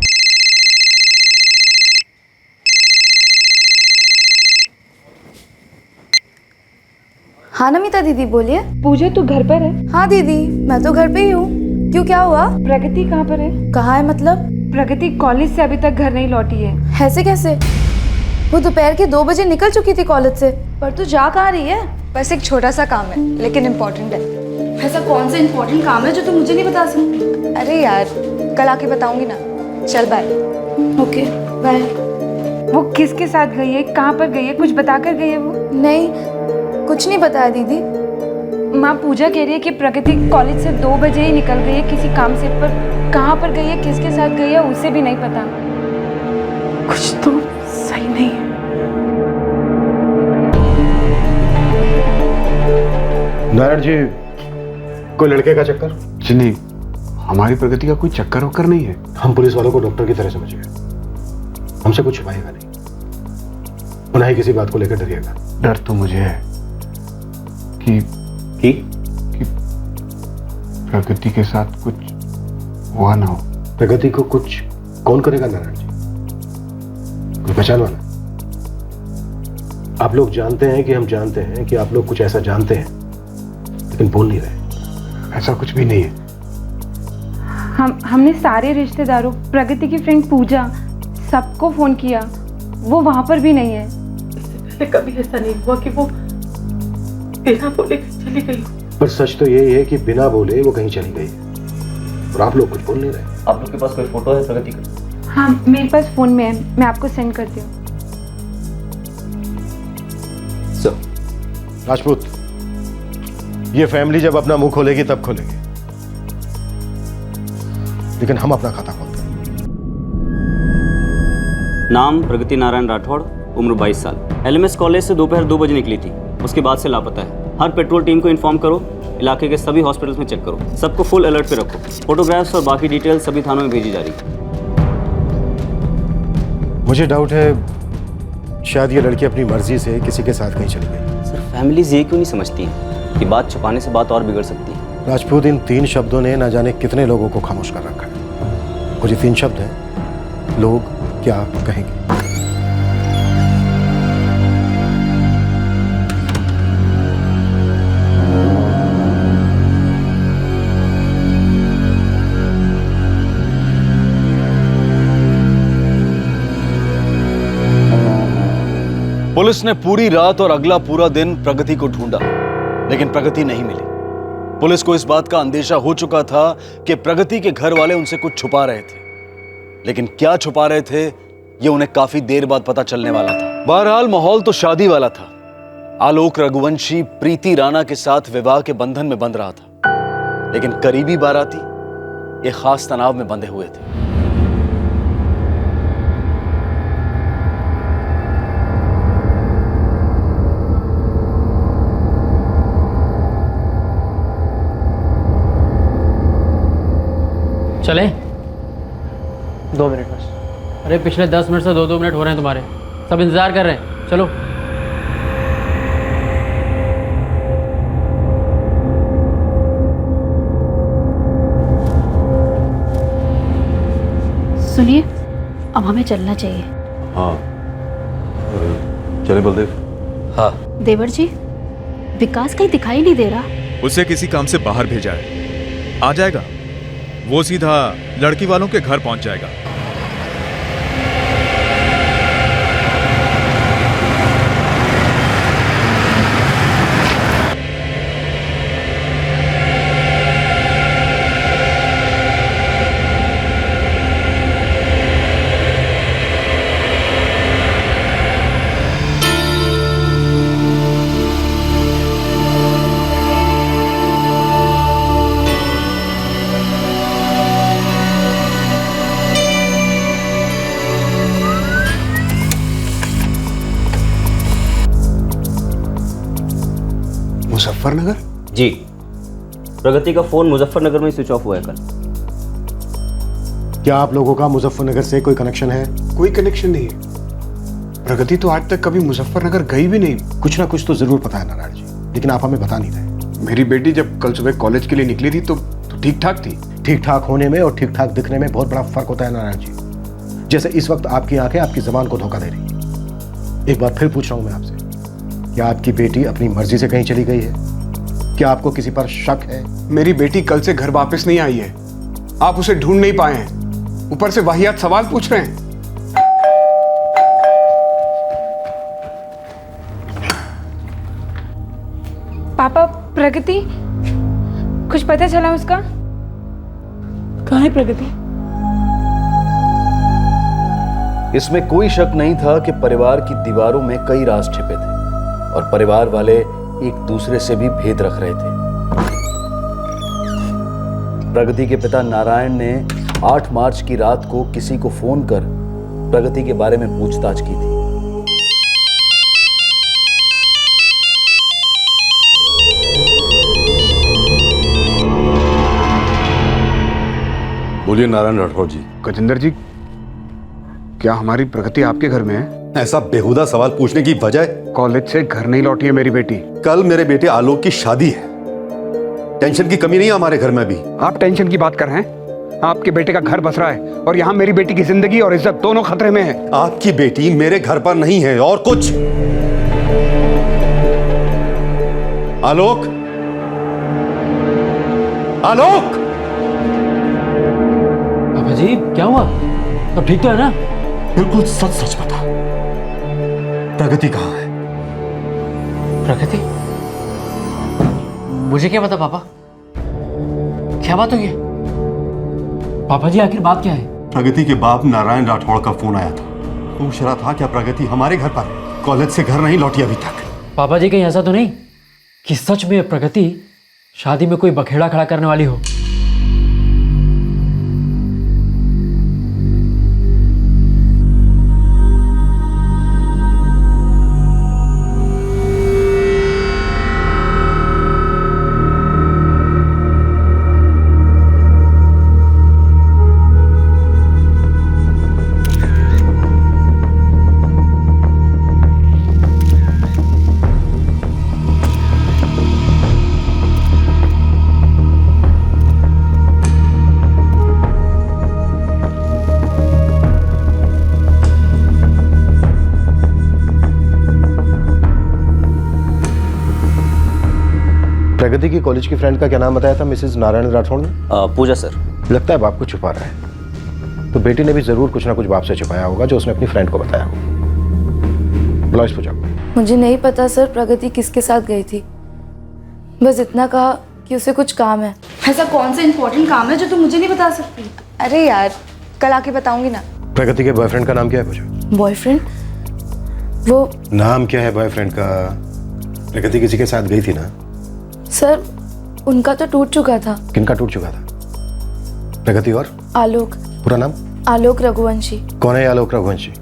हाँ नमिता दीदी बोलिए। पूजा तू घर पर है? हाँ दीदी, मैं तो घर पे ही हूँ। क्यों, क्या हुआ? प्रगति कहाँ पर है? कहाँ है मतलब? प्रगति कॉलेज से अभी तक घर नहीं लौटी है। ऐसे कैसे? वो दोपहर के 2 बजे निकल चुकी थी कॉलेज से। पर तू जा कहाँ रही है? बस एक छोटा सा काम है, लेकिन इम्पोर्टेंट है। ऐसा कौन सा इम्पोर्टेंट काम है जो तुम मुझे नहीं बता सकती? अरे यार, कल आके बताऊंगी ना। चल बाय। Okay bye. वो किसके साथ गई है, कहाँ पर गई है, कुछ बता कर गई है वो? नहीं, कुछ नहीं बताया दीदी। माँ पूजा कह रही है कि प्रगति कॉलेज से 2 बजे ही निकल गई है किसी काम से, पर कहाँ पर गई है, किसके साथ गई है, उसे भी नहीं पता। कुछ तो सही नहीं है। नारायण जी, कोई लड़के का चक्कर? जी नहीं, हमारी प्रगति का कोई चक्कर वक्कर नहीं है। हम पुलिस वालों को डॉक्टर की तरह समझिए, हमसे कुछ छुपाएगा नहीं, ना ही किसी बात को लेकर डरिएगा। डर तो मुझे है कि प्रगति के साथ कुछ हुआ ना हो। प्रगति को कुछ कौन करेगा नारायण जी? कोई पहचान वाला? आप लोग जानते हैं कि हम जानते हैं कि आप लोग कुछ ऐसा जानते हैं, लेकिन बोल नहीं रहे। ऐसा कुछ भी नहीं है। हमने सारे रिश्तेदारों, प्रगति की फ्रेंड पूजा, सबको फोन किया, वो वहां पर भी नहीं है। इससे कभी ऐसा नहीं हुआ कि वो बिना बोले चली गई। पर सच तो यही है कि बिना बोले वो कहीं चली गई है, और आप लोग कुछ बोल नहीं रहे। आप लोग के पास कोई फोटो है प्रगति का? हाँ, मेरे पास फोन में है, मैं आपको सेंड करती हूँ। राजपूत, ये फैमिली जब अपना मुंह खोलेगी तब खोलेगी, लेकिन हम अपना खाता खोलते हैं। नाम प्रगति नारायण राठौड़, उम्र 22 साल। एलएमएस कॉलेज से दोपहर 2 बजे निकली थी, उसके बाद से लापता है। हर पेट्रोल टीम को इन्फॉर्म करो, इलाके के सभी हॉस्पिटल्स में चेक करो, सबको फुल अलर्ट पे रखो। फोटोग्राफ्स और बाकी डिटेल सभी थानों में भेजी जा रही है। मुझे डाउट है शायद ये लड़की अपनी मर्जी से किसी के साथ कहीं चली गई। सर, फैमिलीज ये क्यों नहीं समझती कि बात छुपाने से बात और बिगड़ सकती है? राजपूत, इन 3 शब्दों ने न जाने कितने लोगों को खामोश कर रखा है। और ये 3 शब्द हैं, लोग क्या कहेंगे। पुलिस ने पूरी रात और अगला पूरा दिन प्रगति को ढूंढा, लेकिन प्रगति नहीं मिली। पुलिस को इस बात का अंदेशा हो चुका था कि प्रगति के घर वाले उनसे कुछ छुपा रहे थे, लेकिन क्या छुपा रहे थे ये उन्हें काफी देर बाद पता चलने वाला था। बहरहाल माहौल तो शादी वाला था। आलोक रघुवंशी प्रीति राणा के साथ विवाह के बंधन में बंध रहा था, लेकिन करीबी बाराती एक खास तनाव में बंधे हुए थे। चले 2 मिनट बस। अरे पिछले 10 मिनट से 2-2 मिनट हो रहे हैं तुम्हारे, सब इंतजार कर रहे हैं। चलो। सुनिए, अब हमें चलना चाहिए। हाँ चले बलदेव। हाँ देवर जी, विकास कहीं दिखाई नहीं दे रहा। उसे किसी काम से बाहर भेजा है, आ जाएगा। वो सीधा लड़की वालों के घर पहुंच जाएगा। मुजफ्फरनगर? जी, प्रगति का फोन मुजफ्फरनगर में स्विच ऑफ हुआ है कल। क्या आप लोगों का मुजफ्फरनगर से कोई कनेक्शन है? कोई कनेक्शन नहीं है। प्रगति तो आज तक कभी मुजफ्फरनगर गई भी नहीं। कुछ ना कुछ तो जरूर पता है नारायण जी, लेकिन आप हमें बता नहीं रहे। मेरी बेटी जब कल सुबह कॉलेज के लिए निकली थी तो ठीक ठाक थी। ठीक ठाक होने में और ठीक ठाक दिखने में बहुत बड़ा फर्क होता है नारायण जी। जैसे इस वक्त आपकी आंखें आपकी जबान को धोखा दे रही है। एक बार फिर पूछ रहा हूं मैं आपसे, क्या आपकी बेटी अपनी मर्जी से कहीं चली गई है? क्या आपको किसी पर शक है? मेरी बेटी कल से घर वापस नहीं आई है। आप उसे ढूंढ नहीं पाए हैं, ऊपर से वाहियात सवाल पूछ रहे हैं। पापा, प्रगति कुछ पता चला उसका? कहाँ है प्रगति? इसमें कोई शक नहीं था कि परिवार की दीवारों में कई राज छिपे थे और परिवार वाले एक दूसरे से भी भेद रख रहे थे। प्रगति के पिता नारायण ने 8 मार्च की रात को किसी को फोन कर प्रगति के बारे में पूछताछ की थी। बोलिए नारायण राठौड़ जी। गजेंद्र जी, क्या हमारी प्रगति आपके घर में है? ऐसा बेहुदा सवाल पूछने की वजह? कॉलेज से घर नहीं लौटी है मेरी बेटी। कल मेरे बेटे आलोक की शादी है। टेंशन की कमी नहीं है हमारे घर में भी। आप टेंशन की बात कर रहे हैं? आपके बेटे का घर बस रहा है और यहाँ मेरी बेटी की जिंदगी और इज्जत दोनों खतरे में है। आपकी बेटी मेरे घर पर नहीं है और कुछ। आलोक, आलोक! पापा जी क्या हुआ? अब ठीक तो है ना? बिल्कुल सच सच बता, प्रगति कहाँ है? प्रगति? मुझे क्या पता पापा, क्या बात हुई है? पापा जी आखिर बात क्या है? प्रगति के बाप नारायण राठौड़ का फोन आया था। पूछ रहा था क्या प्रगति हमारे घर पर है? कॉलेज से घर नहीं लौटी अभी तक। पापा जी कहीं ऐसा तो नहीं कि सच में प्रगति शादी में कोई बखेड़ा खड़ा करने वाली हो? प्रगति की कॉलेज की फ्रेंड का क्या नाम बताया था मिसेस नारायण राठौड़ ने? पूजा सर। लगता है बाप को छुपा रहा है, तो बेटी ने भी जरूर कुछ ना कुछ बाप से छुपाया होगा जो उसने अपनी फ्रेंड को बताया होगा। बुलाओ इस पूजा को। मुझे नहीं पता सर प्रगति किसके साथ गई थी, बस इतना कहा कि उसे कुछ काम है। ऐसा कौन सा इंपॉर्टेंट काम है जो तुम मुझे नहीं बता सकती? अरे यार कल आके बताऊंगी ना। प्रगति के बॉयफ्रेंड का नाम क्या है पूजा? बॉयफ्रेंड? वो नाम क्या है बॉयफ्रेंड का? प्रगति किसी के साथ गई थी ना? सर उनका तो टूट चुका था। किनका टूट चुका था? प्रगति और आलोक। पूरा नाम? आलोक रघुवंशी। कौन है आलोक रघुवंशी?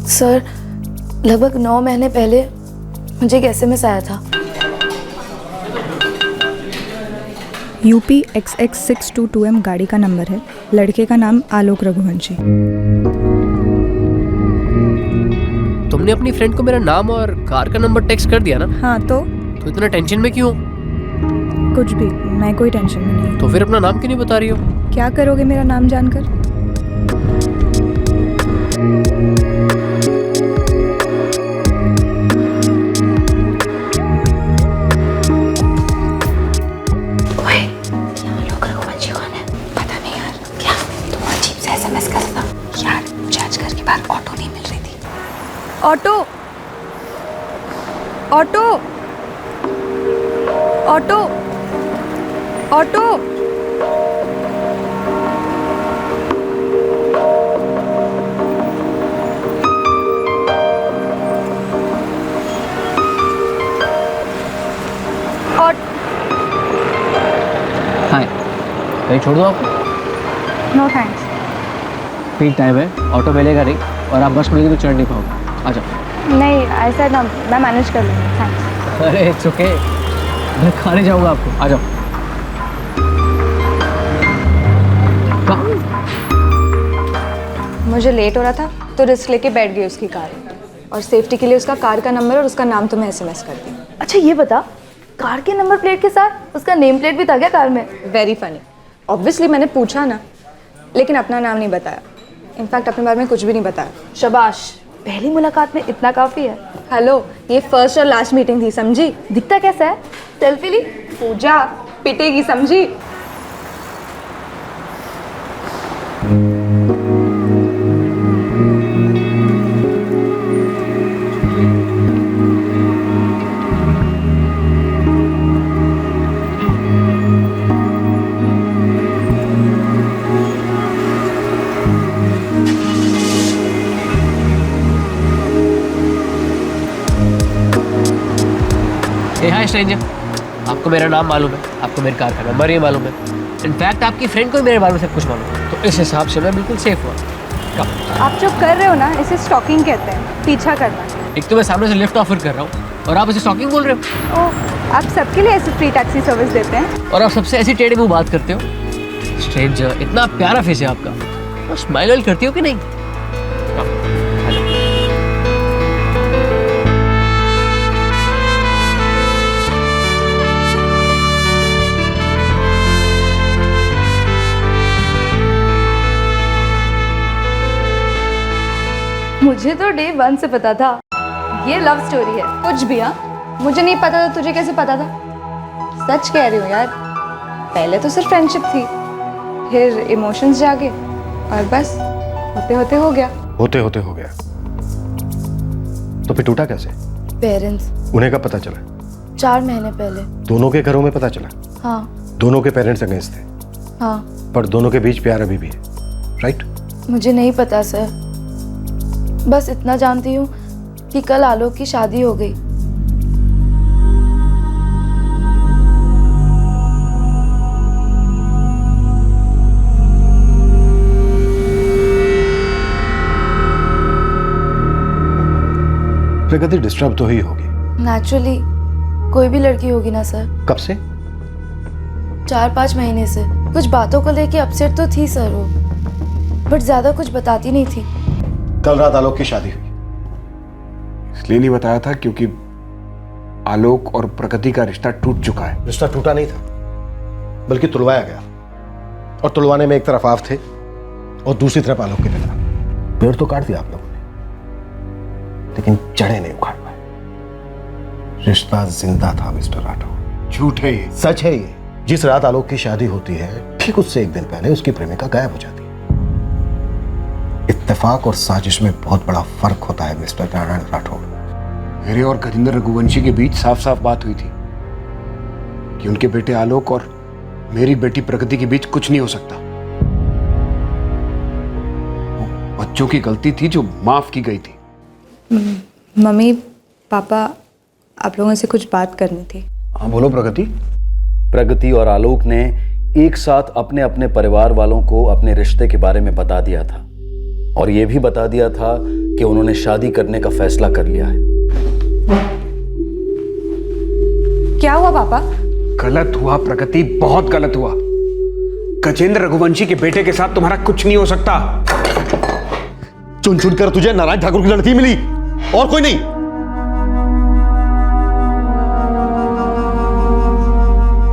सर लगभग 9 महीने पहले मुझे एक SMS आया था। UP XX622M गाड़ी का नंबर है, लड़के का नाम आलोक रघुवंशी। तुमने अपनी फ्रेंड को मेरा नाम और कार का नंबर टेक्स्ट कर दिया ना? हाँ तो इतना टेंशन में क्यों? कुछ भी, मैं कोई टेंशन में नहीं। तो फिर अपना नाम क्यों नहीं बता रही हो? क्या करोगे मेरा नाम जानकर? ओए, आलोक रघुवंशी कौन है? पता नहीं यार। क्या तुम अजीब से SMS कर रहा था यार? मुझे आज घर के बाहर ऑटो नहीं मिल रही थी। Auto auto auto auto hi, कहीं छोड़ दो आपको? No thanks. पीक टाइम है, ऑटो मिलेगा नहीं और आप बस मिलेगी तो चढ़ नहीं पाओगे। आ जाओ। नहीं ऐसा ना, मैं मैनेज कर लूँगी। थैंक्स। अरे इट्स ओके, मैं खाने जाऊँगा आपको। आ जाओ। मुझे लेट हो रहा था तो रिस्क लेके बैठ गई उसकी कार और सेफ्टी के लिए उसका कार का नंबर और उसका नाम तुम्हें SMS कर दी। अच्छा ये बता, कार के नंबर प्लेट के साथ उसका नेम प्लेट भी था क्या कार में? Very funny. ऑब्वियसली मैंने पूछा ना, लेकिन अपना नाम नहीं बताया। इनफैक्ट अपने बारे में कुछ भी नहीं बताया। शाबाश, पहली मुलाकात में इतना काफी है। हेलो, ये फर्स्ट और लास्ट मीटिंग थी, समझी? दिखता कैसा है? सेल्फी ली? पूजा पिटेगी, समझी? हाय स्ट्रेंजर, आपको मेरा नाम मालूम है, आपको मेरी कार का नंबर ही मालूम है, इनफैक्ट आपकी फ्रेंड को भी मेरे बारे में सब कुछ मालूम है, तो इस हिसाब से मैं बिल्कुल सेफ हुआ। आप जो कर रहे हो ना, इसे स्टॉकिंग कहते हैं, पीछा करना। एक तो मैं सामने से लिफ्ट ऑफर कर रहा हूँ और आप इसे स्टॉकिंग बोल रहे हो। ओह, आप सबके लिए ऐसी फ्री टैक्सी सर्विस देते हैं? और आप सबसे ऐसी टेढ़े मुंह बात करते हो। स्ट्रेंजर, इतना प्यारा फेस है आपका, तो स्माइल करती हो कि नहीं? मुझे तो डे 1 से पता था ये लव स्टोरी है। कुछ भी। हाँ, मुझे नहीं पता था, तुझे कैसे पता था? सच कह रही हूँ यार, पहले तो सिर्फ फ्रेंडशिप थी, फिर इमोशंस जागे और बस होते होते हो गया। होते होते हो गया तो फिर टूटा कैसे? पेरेंट्स। उन्हें कब पता चला? 4 महीने पहले। दोनों के घरों में पता चला? हाँ। दोनों के पेरेंट्स अगेंस्ट थे? हाँ। पर दोनों के बीच प्यार अभी भी है, राइट? मुझे नहीं पता सर, बस इतना जानती हूँ कि कल आलोक की शादी हो गई। प्रगति डिस्टर्ब तो ही होगी। नेचुरली कोई भी लड़की होगी ना सर। कब से? 4-5 महीने से। कुछ बातों को लेके अपसेट तो थी सर वो, बट ज्यादा कुछ बताती नहीं थी। कल रात आलोक की शादी हुई। इसलिए नहीं बताया था क्योंकि आलोक और प्रगति का रिश्ता टूट चुका है। रिश्ता टूटा नहीं था, बल्कि तुलवाया गया, और तुलवाने में एक तरफ आप थे और दूसरी तरफ आलोक के पिता। पेड़ तो काट दिया आप लोगों ने, लेकिन जड़ें नहीं उखाड़ पाए। रिश्ता जिंदा था मिस्टर राठौर। झूठ है ये। सच है ये। जिस रात आलोक की शादी होती है, ठीक उससे एक दिन पहले उसकी प्रेमिका गायब हो जाती है। इत्तेफाक और साजिश में बहुत बड़ा फर्क होता है मिस्टर नारायण राठौर। मेरे और गजेंद्र रघुवंशी के बीच साफ साफ बात हुई थी कि उनके बेटे आलोक और मेरी बेटी प्रगति के बीच कुछ नहीं हो सकता। वो बच्चों की गलती थी जो माफ की गई थी। मम्मी पापा, आप लोगों से कुछ बात करनी थी। हाँ बोलो प्रगति। प्रगति और आलोक ने एक साथ अपने अपने परिवार वालों को अपने रिश्ते के बारे में बता दिया था, और यह भी बता दिया था कि उन्होंने शादी करने का फैसला कर लिया है। क्या हुआ पापा? गलत हुआ प्रगति, बहुत गलत हुआ। गजेंद्र रघुवंशी के बेटे के साथ तुम्हारा कुछ नहीं हो सकता। चुन चुन कर तुझे नारायण ठाकुर की लड़की मिली और कोई नहीं।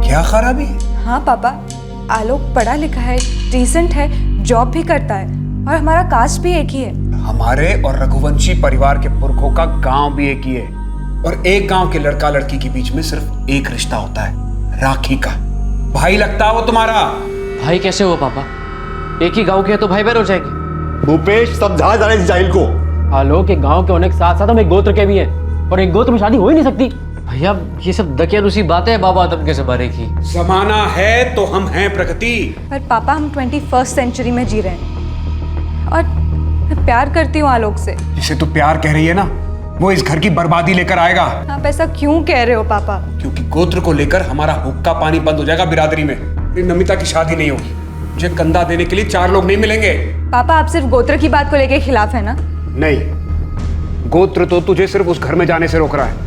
क्या खराबी है? हाँ पापा, आलोक पढ़ा लिखा है, डिसेंट है, जॉब भी करता है, और हमारा कास्ट भी एक ही है। हमारे और रघुवंशी परिवार के पुरखों का गांव भी एक ही है, और एक गांव के लड़का लड़की के बीच में सिर्फ एक रिश्ता होता है, राखी का। भाई लगता है वो तुम्हारा। भाई कैसे हुआ पापा? एक ही गांव के हैं तो भाई बहन हो जाएंगे। भूपेश समझा जा रहे इस जाहिल को। आलोक के गांव के होने के साथ साथ हम एक गोत्र के भी हैं, और एक गोत्र में शादी हो ही नहीं सकती। भैया ये सब दकियानुसी बातें हैं बाबा आदम के ज़माने की। जमाना है तो हम हैं प्रगति। पर पापा हम 21st सेंचुरी में जी रहे हैं, और मैं प्यार करती हूँ आलोक से। जिसे तू प्यार कह रही है ना, वो इस घर की बर्बादी लेकर आएगा। आप ऐसा क्यों कह रहे हो पापा? क्योंकि गोत्र को लेकर हमारा हुक्का पानी बंद हो जाएगा बिरादरी में। फिर नमिता की शादी नहीं होगी। मुझे कंधा देने के लिए 4 लोग नहीं मिलेंगे। पापा आप सिर्फ गोत्र की बात को लेके खिलाफ है ना? नहीं, गोत्र तो तुझे सिर्फ उस घर में जाने से रोक रहा है।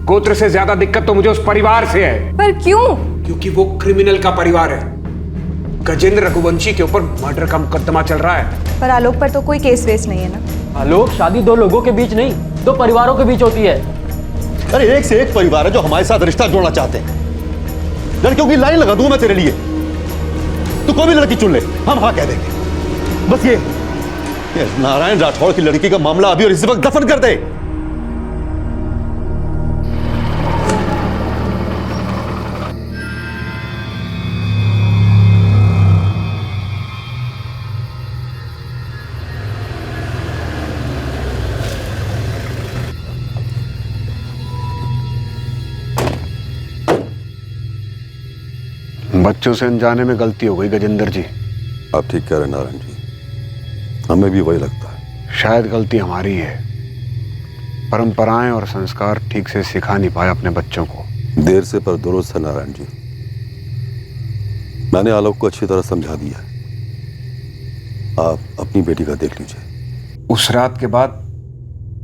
गोत्र से ज्यादा दिक्कत तो मुझे उस परिवार से है। पर क्यों? क्योंकि वो क्रिमिनल का परिवार है। गजेंद्र रघुवंशी के ऊपर मर्डर का मुकदमा चल रहा है। पर आलोक पर तो कोई केस वेस नहीं है ना? आलोक शादी 2 लोगों के बीच नहीं, 2 परिवारों के बीच होती है। अरे एक से एक परिवार है जो हमारे साथ रिश्ता जोड़ना चाहते हैं। लड़कियों की लाइन लगा दूं मैं तेरे लिए, तू कोई भी लड़की चुन ले, हम हाँ कह देंगे। बस ये नारायण राठौड़ की लड़की का मामला अभी और इसी वक्त दफन कर दे। बच्चों से अनजाने में गलती हो गई गजेंद्र जी। आप ठीक कह रहे नारायण जी, हमें भी वही लगता है। शायद गलती हमारी है। परंपराएं और संस्कार ठीक से सिखा नहीं पाए अपने बच्चों को। देर से पर दुरुस्त है नारायण जी। मैंने आलोक को अच्छी तरह समझा दिया है। आप अपनी बेटी का देख लीजिए। उस रात के बाद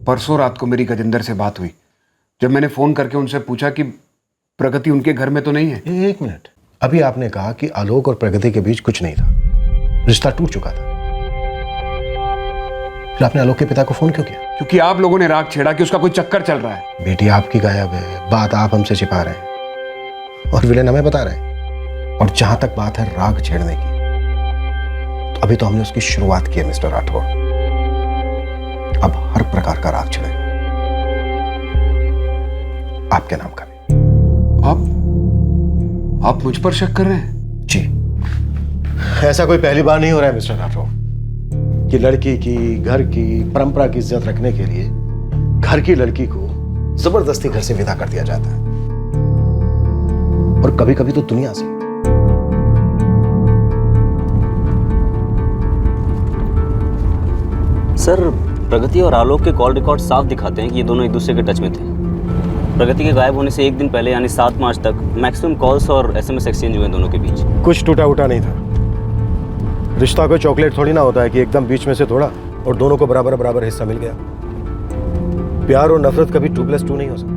परसों रात को मेरी गजेंद्र से बात हुई। जब मैंने फोन करके उनसे पूछा कि प्रगति उनके घर में तो नहीं है। एक मिनट, अभी आपने कहा कि आलोक और प्रगति के बीच कुछ नहीं था, रिश्ता टूट चुका था। फिर आपने आलोक के पिता को फोन क्यों किया? क्योंकि आप लोगों ने राग छेड़ा कि उसका कोई चक्कर चल रहा है। बेटी आपकी गायब है, बात आप हमसे छिपा रहे हैं, और विलेन हमें बता रहे हैं। और जहां तक बात है राग छेड़ने की, तो अभी तो हमने उसकी शुरुआत की है मिस्टर राठौड़। अब हर प्रकार का राग चलेगा, आपके नाम का भी। आप मुझ पर शक कर रहे हैं? जी, ऐसा कोई पहली बार नहीं हो रहा है मिस्टर राठौर कि लड़की की, घर की परंपरा की इज्जत रखने के लिए घर की लड़की को जबरदस्ती घर से विदा कर दिया जाता है, और कभी कभी तो दुनिया से। सर, प्रगति और आलोक के कॉल रिकॉर्ड साफ दिखाते हैं कि ये दोनों एक दूसरे के टच में थे। प्रगति के गायब होने से एक दिन पहले यानी 7 मार्च तक मैक्सिमम कॉल्स और SMS एक्सचेंज हुए दोनों के बीच। कुछ टूटा उटा नहीं था। रिश्ता कोई चॉकलेट थोड़ी ना होता है कि एकदम बीच में से तोड़ा और दोनों को बराबर बराबर हिस्सा मिल गया। प्यार और नफरत कभी 2+2 नहीं हो सकता।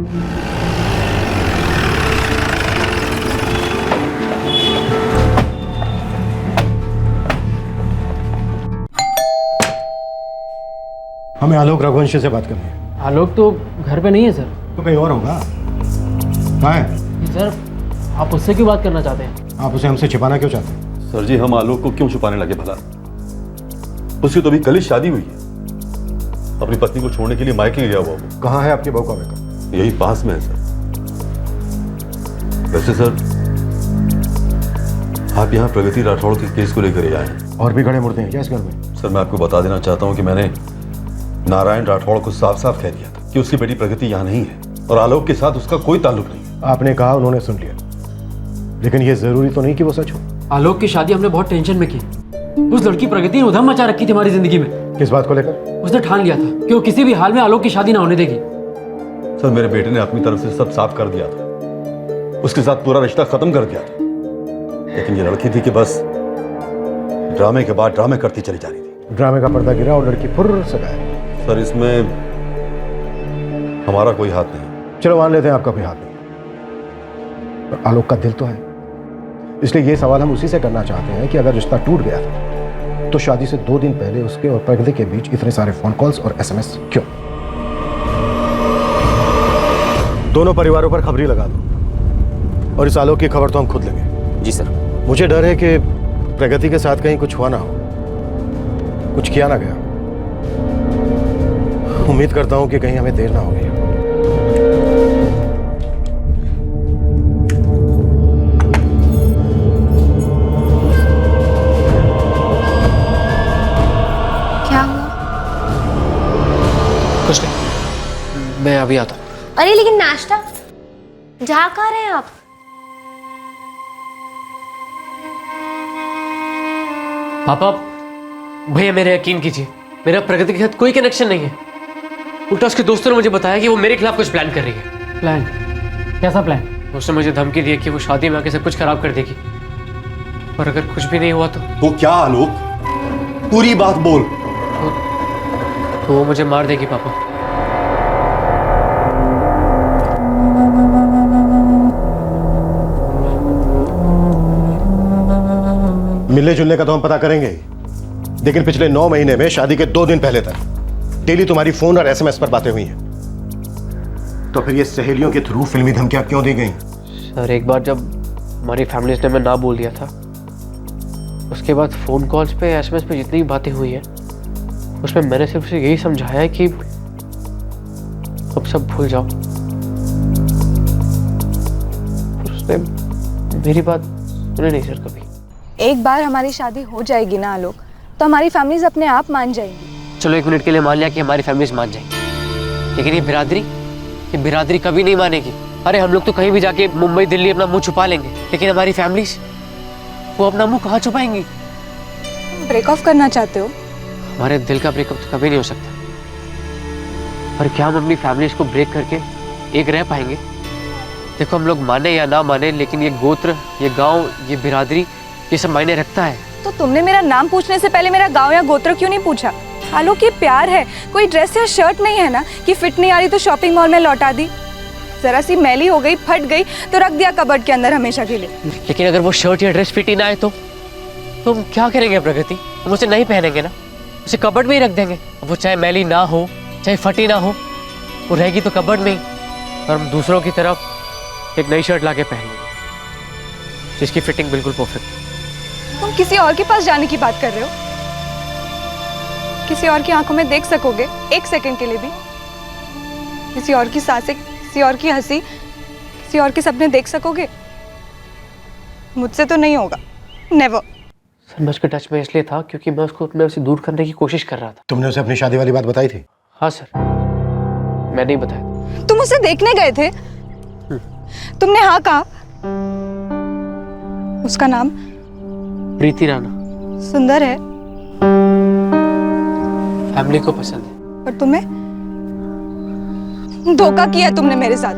हमें आलोक रघुवंशी से बात करनी है। आलोक तो घर पे नहीं है सर। तो कहीं और होगा। कहाँ है? सर, आप उससे क्यों बात करना चाहते हैं? आप उसे हमसे छिपाना क्यों चाहते हैं? सर जी, हम आलोक को क्यों छुपाने लगे भला? उसकी तो अभी कल ही शादी हुई है। अपनी पत्नी को छोड़ने के लिए मायके गया हुआ वो। कहाँ है आपकी बहू का बेटा? यही पास में है सर। वैसे सर, आप यहाँ प्रगति राठौड़ के केस को लेकर आए हैं। और भी गड़े मुर्दे हैं क्या इस घर में? सर, मैं आपको बता देना चाहता हूँ कि मैंने नारायण राठौड़ को साफ साफ कह दिया था कि उसकी बेटी प्रगति यहाँ नहीं है और आलोक के साथ उसका कोई ताल्लुक नहीं। आपने कहा, उन्होंने सुन लिया, लेकिन ये जरूरी तो नहीं कि वो सच हो। आलोक की शादी हमने बहुत टेंशन में की। उस लड़की प्रगति ने उधम मचा रखी थी हमारी जिंदगी में। किस बात को लेकर? उसने ठान लिया था कि वो किसी भी हाल में आलोक की शादी ना होने देगी। सर, मेरे बेटे ने अपनी तरफ से सब साफ कर दिया था, उसके साथ पूरा रिश्ता खत्म कर दिया था, लेकिन ये लड़की थी कि बस ड्रामे के बाद ड्रामे करती चली जा रही थी। ड्रामे का पर्दा गिरा और लड़की फुर्र से गायब। सर, इसमें हमारा कोई हाथ नहीं। चलो मान लेते हैं आपका कोई हाथ नहीं, पर आलोक का दिल तो है। इसलिए ये सवाल हम उसी से करना चाहते हैं कि अगर रिश्ता टूट गया था तो शादी से 2 दिन पहले उसके और प्रगति के बीच इतने सारे फोन कॉल्स और SMS क्यों? दोनों परिवारों पर खबरी लगा दो और इस आलोक की खबर तो हम खुद लेंगे। जी सर। मुझे डर है कि प्रगति के साथ कहीं कुछ हुआ ना हो, कुछ किया ना गया। उम्मीद करता हूं कि कहीं हमें देर ना होगी। क्या हुआ? कुछ नहीं, मैं अभी आता हूँ। अरे लेकिन नाश्ता जा कहाँ रहे हैं आप? पापा, भैया मेरे यकीन कीजिए, मेरा प्रगति के साथ कोई कनेक्शन नहीं है। उल्टा उसके दोस्तों ने मुझे बताया कि वो मेरे खिलाफ कुछ प्लान कर रही है। प्लान? कैसा प्लान? उसने मुझे धमकी दी है कि वो शादी में आके सब कुछ खराब कर देगी, और अगर कुछ भी नहीं हुआ तो क्या आलोक, पूरी बात बोल। तो वो मुझे मार देगी पापा। मिलने जुलने का तो हम पता करेंगे ही, लेकिन पिछले 9 महीने में शादी के 2 दिन पहले तक डेली तुम्हारी फोन और SMS पर बातें हुई हैं। तो फिर ये सहेलियों के थ्रू फिल्मी धमकियां क्यों दी गई? सर, एक बार जब हमारी फैमिली ने मैं ना बोल दिया था, उसके बाद फोन कॉल्स पे, SMS पे जितनी भी बातें हुई हैं, उसमें मैंने सिर्फ उसे यही समझाया है कि अब सब भूल जाओ। उसने मेरी बात सुनी नहीं सर कभी। एक बार हमारी शादी हो जाएगी ना आलोक, तो हमारी फैमिलीज अपने आप मान जाएंगी। चलो 1 मिनट के लिए मान लिया कि हमारी फैमिलीज मान जाएंगी, लेकिन ये बिरादरी कभी नहीं मानेगी। अरे हम लोग तो कहीं भी जाके मुंबई दिल्ली अपना मुंह छुपा लेंगे, लेकिन हमारी फैमिलीज वो अपना मुंह कहाँ छुपाएंगी? ब्रेक ऑफ करना चाहते हो? हमारे दिल का ब्रेकअप तो कभी नहीं हो सकता, पर क्या हम अपनी फैमिलीज को ब्रेक करके एक रह पाएंगे? देखो, हम लोग माने या ना माने, लेकिन ये गोत्र, ये गांव, ये बिरादरी, ये सब मायने रखता है। तो तुमने मेरा नाम पूछने से पहले मेरा गांव या गोत्र क्यों नहीं पूछा? आलोक, ये प्यार है, कोई ड्रेस या शर्ट नहीं है ना कि फिट नहीं आ रही तो शॉपिंग मॉल में लौटा दी। जरा सी मैली हो गई, फट गई तो रख दिया कबर्ड के अंदर हमेशा के लिए। लेकिन अगर वो शर्ट या ड्रेस फिट ही ना आए तो हम क्या करेंगे प्रगति? हम उसे नहीं पहनेंगे ना, उसे कबर्ड में ही रख देंगे। वो चाहे मैली ना हो, चाहे फटी ना हो, वो रहेगी तो कबर्ड में ही, और हम दूसरों की तरफ एक नई शर्ट लाके पहन लेंगे जिसकी फिटिंग बिल्कुल परफेक्ट है। तुम किसी और के पास जाने की बात कर रहे हो? किसी और की आंखों में देख सकोगे एक सेकंड के लिए भी? किसी और की सांसें, किसी और की हंसी, किसी और के सपने देख सकोगे? मुझसे तो नहीं होगा, नेवर। सर मैं उसके टच में इसलिए था क्योंकि मैं उसको अपने से दूर करने की कोशिश कर रहा था। तुमने उसे अपनी शादी वाली बात बताई थी? हाँ सर, मैं नहीं बताया। तुम उसे देखने गए थे? तुमने हाँ कहा? उसका नाम? प्रीति राणा। सुंदर है, फैमिली को पसंद है। और तुम्हें? धोखा किया तुमने मेरे साथ।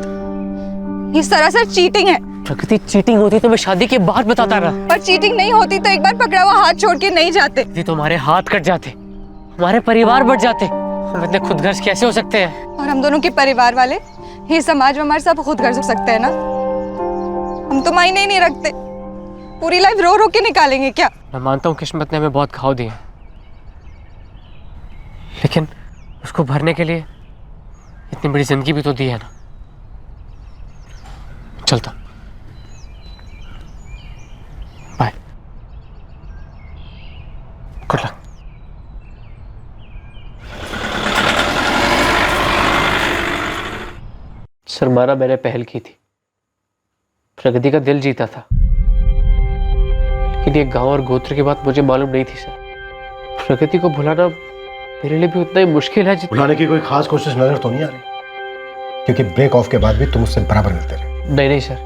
ये सरासर चीटिंग है। प्रकृति, चीटिंग होती तो मैं शादी के बाद बताता रहा। और चीटिंग नहीं होती तो एक बार पकड़ा हुआ हाथ छोड़ के नहीं जाते। यदि तो हमारे हाथ कट जाते, हमारे परिवार बढ़ जाते, हम इतने खुदगर्ज कैसे हो सकते हैं? और हम दोनों के परिवार वाले, ये समाज में हमारे सब खुदगर्ज हो सकते हैं ना? हम तो मायने ही नहीं रखते, पूरी लाइफ रो रो के निकालेंगे क्या? मैं मानता हूँ किस्मत ने हमें बहुत घाव दिए, लेकिन उसको भरने के लिए इतनी बड़ी जिंदगी भी तो दी है ना। चलता, बाय, गुड लक। सरमाना मैंने पहल की थी, प्रगति का दिल जीता था, लेकिन ये गांव और गोत्र की बात मुझे मालूम नहीं थी सर। प्रगति को भुलाना मेरे लिए भी उतना ही मुश्किल है जितना। भुलाने की कोई खास कोशिश नजर तो नहीं आ रही, क्योंकि ब्रेक ऑफ के बाद भी तुम उससे बराबर मिलते रहे। नहीं नहीं सर,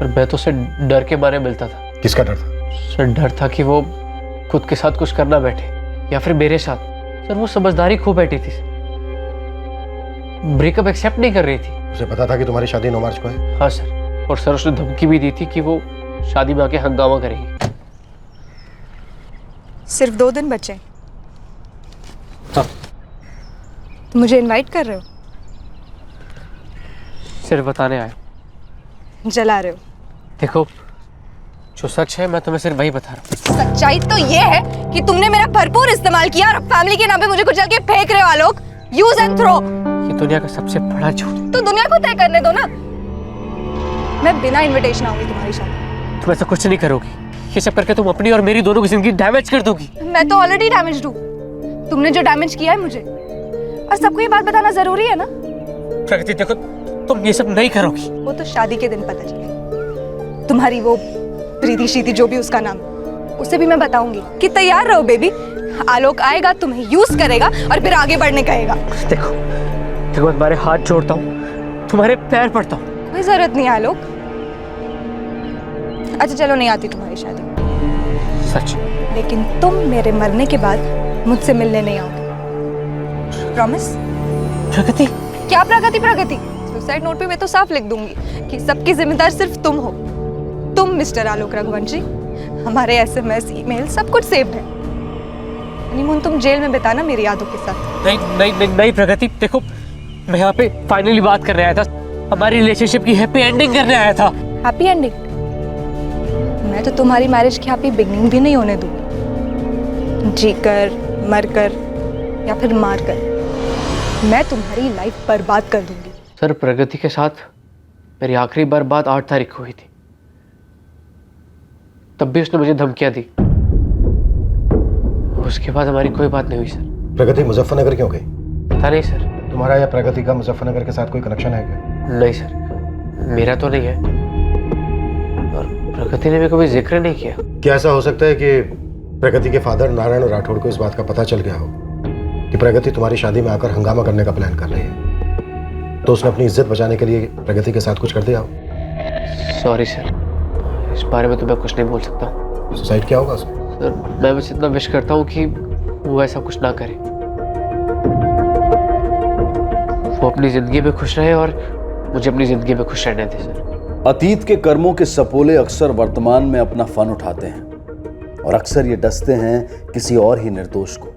मैं तो उससे डर के मारे मिलता था। किसका डर था? सर डर था कि वो खुद के साथ कुछ करना बैठे या फिर मेरे साथ। सर वो समझदारी खो बैठी थी, ब्रेकअप एक्सेप्ट नहीं कर रही थी। उसे पता था कि तुम्हारी शादी 9 मार्च को है? हाँ सर, और सर उसने धमकी भी दी थी कि वो शादी में आके हंगामा करेगी। सिर्फ 2 दिन बचे। हाँ। तुम मुझे इनवाइट कर रहे हो? सिर्फ बताने आए। जला रहे हो? देखो, जो सच है मैं तुम्हें सिर्फ वही बता रहा हूँ। सच्चाई तो ये है कि तुमने मेरा भरपूर इस्तेमाल किया और फैमिली के नाम पे मुझे कुचल के फेंक रहे हो आलोक। Use and throw. ये दुनिया का सबसे बड़ा झूठ। तो दुनिया को तय करने दो ना। मैं बिना इनविटेशन आऊंगी तुम्हारी शादी। तुम ऐसा कुछ नहीं करोगी, ये सब करके तुम अपनी और मेरी दोनों की जिंदगी डैमेज कर दोगी। मैं तो ऑलरेडी डैमेज्ड हूँ, तुमने जो डैमेज किया है मुझे। और सबको ये बात बताना जरूरी है ना? प्रगति देखो, तुम ये सब नहीं करोगी। वो तो शादी के दिन पता चलेगा। तुम्हारी वो प्रीति शीति जो भी उसका नाम, उसे भी मैं बताऊंगी कि तैयार रहो बेबी। आलोक आएगा, तुम्हें यूज करेगा और फिर आगे बढ़ने कहेगा। देखो देखो, मैं तुम्हारे हाथ जोड़ता हूँ, तुम्हारे पैर पड़ता हूँ। कोई जरूरत नहीं आलोक। अच्छा चलो, नहीं आती तुम्हारी शादी सच, लेकिन तुम मेरे मरने के बाद मुझसे मिलने नहीं आओगे। प्रॉमिस? प्रगति? क्या प्रगति? प्रगति सुसाइड नोट पे मैं तो साफ लिख दूंगी कि सबकी जिम्मेदार सिर्फ तुम हो। तुम मिस्टर आलोक रघुवंशी। हमारे SMS, ईमेल सब कुछ सेव्ड है। हनीमून तुम जेल में बिताना मेरी यादों के साथ। नहीं नहीं नहीं, नहीं प्रगति, देखो मैं यहाँ पे फाइनली बात करने आया था, हमारी रिलेशनशिप की हैप्पी एंडिंग करने आया था। Happy ending? मैं तो तुम्हारी मैरिज की हैप्पी बिगनिंग भी नहीं होने दूंगी। जीकर, मरकर या फिर मारकर मैं तुम्हारी लाइफ बर्बाद कर दूंगी। सर प्रगति के साथ मेरी आखिरी बार बात 8 तारीख को हुई थी, तब भी उसने मुझे धमकियां दी। उसके बाद हमारी कोई बात नहीं हुई सर। प्रगति मुजफ्फरनगर क्यों गई? पता नहीं सर। तुम्हारा या प्रगति का मुजफ्फरनगर के साथ कोई कनेक्शन है क्या? नहीं सर, मेरा तो नहीं है, और प्रगति ने भी कभी जिक्र नहीं किया। क्या ऐसा हो सकता है कि प्रगति के फादर नारायण राठौड़ को इस बात का पता चल गया हो कि प्रगति तुम्हारी शादी में आकर हंगामा करने का प्लान कर रही है, तो उसने अपनी इज्जत बचाने के लिए प्रगति के साथ कुछ कर दिया हो? सॉरी सर, इस बारे में तो मैं कुछ नहीं बोल सकता हूँ। सुसाइड क्या होगा उसमें? सर मैं बस इतना विश करता हूँ कि वो ऐसा कुछ ना करे, वो अपनी जिंदगी में खुश रहे और मुझे अपनी जिंदगी में खुश रहने दे सर। अतीत के कर्मों के सपोले अक्सर वर्तमान में अपना फन उठाते हैं और अक्सर ये डसते हैं किसी और ही निर्दोष को।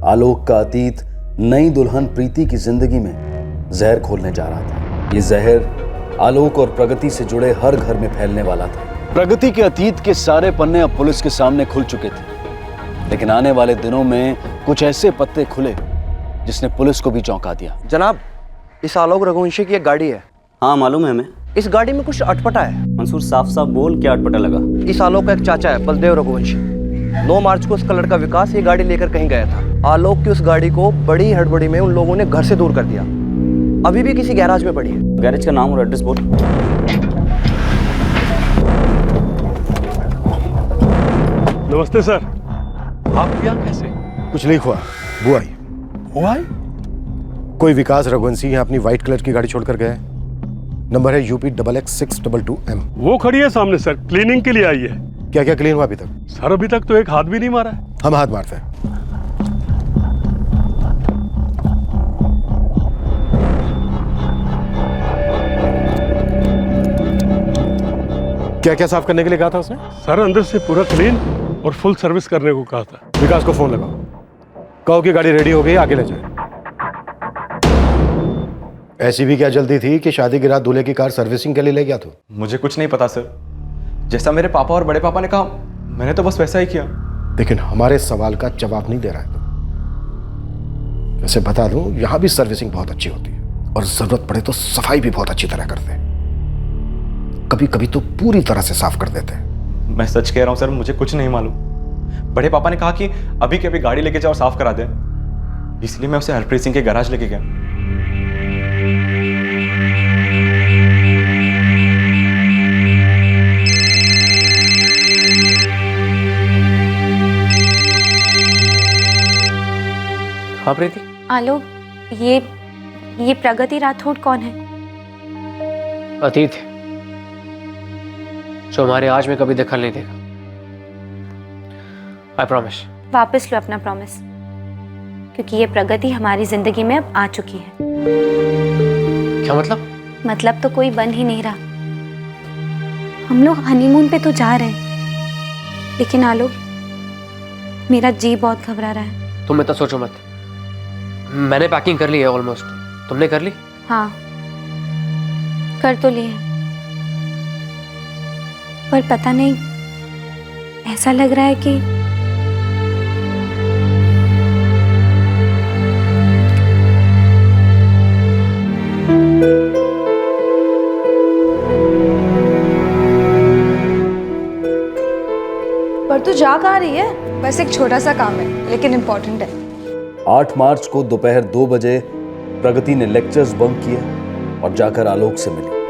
आलोक का अतीत नई दुल्हन प्रीति की जिंदगी में जहर खोलने जा रहा था। ये जहर आलोक और प्रगति से जुड़े हर घर में फैलने वाला था। प्रगति के अतीत के सारे पन्ने अब पुलिस के सामने खुल चुके थे, लेकिन आने वाले दिनों में कुछ ऐसे पत्ते खुले जिसने पुलिस को भी चौंका दिया। जनाब, इस आलोक रघुवंशी की एक गाड़ी है। हाँ मालूम है हमें। इस गाड़ी में कुछ अटपटा है। मंसूर साफ साफ बोल, क्या अटपटा लगा? इस आलोक का एक चाचा है, बलदेव रघुवंशी। 9 मार्च को उसका लड़का विकास ये गाड़ी लेकर कहीं गया था। आलोक की उस गाड़ी को बड़ी हड़बड़ी में उन लोगों ने घर से दूर कर दिया। अभी भी किसी गैराज में पड़ी है। गैरेज का नाम और एड्रेस बोल। नमस्ते सर। आप यहाँ कैसे? कुछ नहीं हुआ, वो आई। वो आई? कोई विकास रघुवंशी यहाँ अपनी व्हाइट कलर की गाड़ी छोड़कर गया है। नंबर है UP XX622M। वो खड़ी है सामने सर, क्लीनिंग के लिए आई है। क्या क्या क्लीन हुआ अभी तक? सर अभी तक तो एक हाथ भी नहीं मारा है। हम हाथ मारते हैं। क्या क्या साफ करने के लिए कहा था उसने? सर अंदर से पूरा क्लीन और फुल सर्विस करने को कहा था। विकास को फोन लगाओ, कहो कि गाड़ी रेडी हो गई, आगे ले जाए। ऐसी भी क्या जल्दी थी कि शादी की रात दूल्हे की कार सर्विसिंग के लिए ले गया तू? मुझे कुछ नहीं पता सर, जैसा मेरे पापा और बड़े पापा ने कहा मैंने तो बस वैसा ही किया। लेकिन हमारे सवाल का जवाब नहीं दे रहा है तो। वैसे बता दूं, यहां भी सर्विसिंग बहुत अच्छी होती है और जरूरत पड़े तो सफाई भी बहुत अच्छी तरह करते हैं। कभी कभी तो पूरी तरह से साफ कर देते हैं। मैं सच कह रहा हूं सर, मुझे कुछ नहीं मालूम। बड़े पापा ने कहा कि अभी के अभी गाड़ी लेके जाओ और साफ करा दे, इसलिए मैं उसे हरप्रीत सिंह के गैराज लेके गया। हाँ प्रीति। आलोक, ये प्रगति राठौड़ कौन है? अतीत है जो हमारे आज में कभी दखल नहीं देगा। I promise. वापस लो अपना प्रॉमिस, क्योंकि ये प्रगति हमारी जिंदगी में अब आ चुकी है। क्या मतलब? मतलब तो कोई बन ही नहीं रहा। हम लोग हनीमून पे तो जा रहे हैं, लेकिन आलोक, मेरा जी बहुत घबरा रहा है। तुम इतना सोचो मत, मैंने पैकिंग कर ली है ऑलमोस्ट। तुमने कर ली? हाँ, कर तो ली है, पर पता नहीं, ऐसा लग रहा है कि पर तू जा कहाँ रही है? बस एक छोटा सा काम है, लेकिन इम्पोर्टेंट है। 8 मार्च को दोपहर 2 बजे प्रगति ने लेक्चर्स बंक किए और जाकर आलोक से मिली।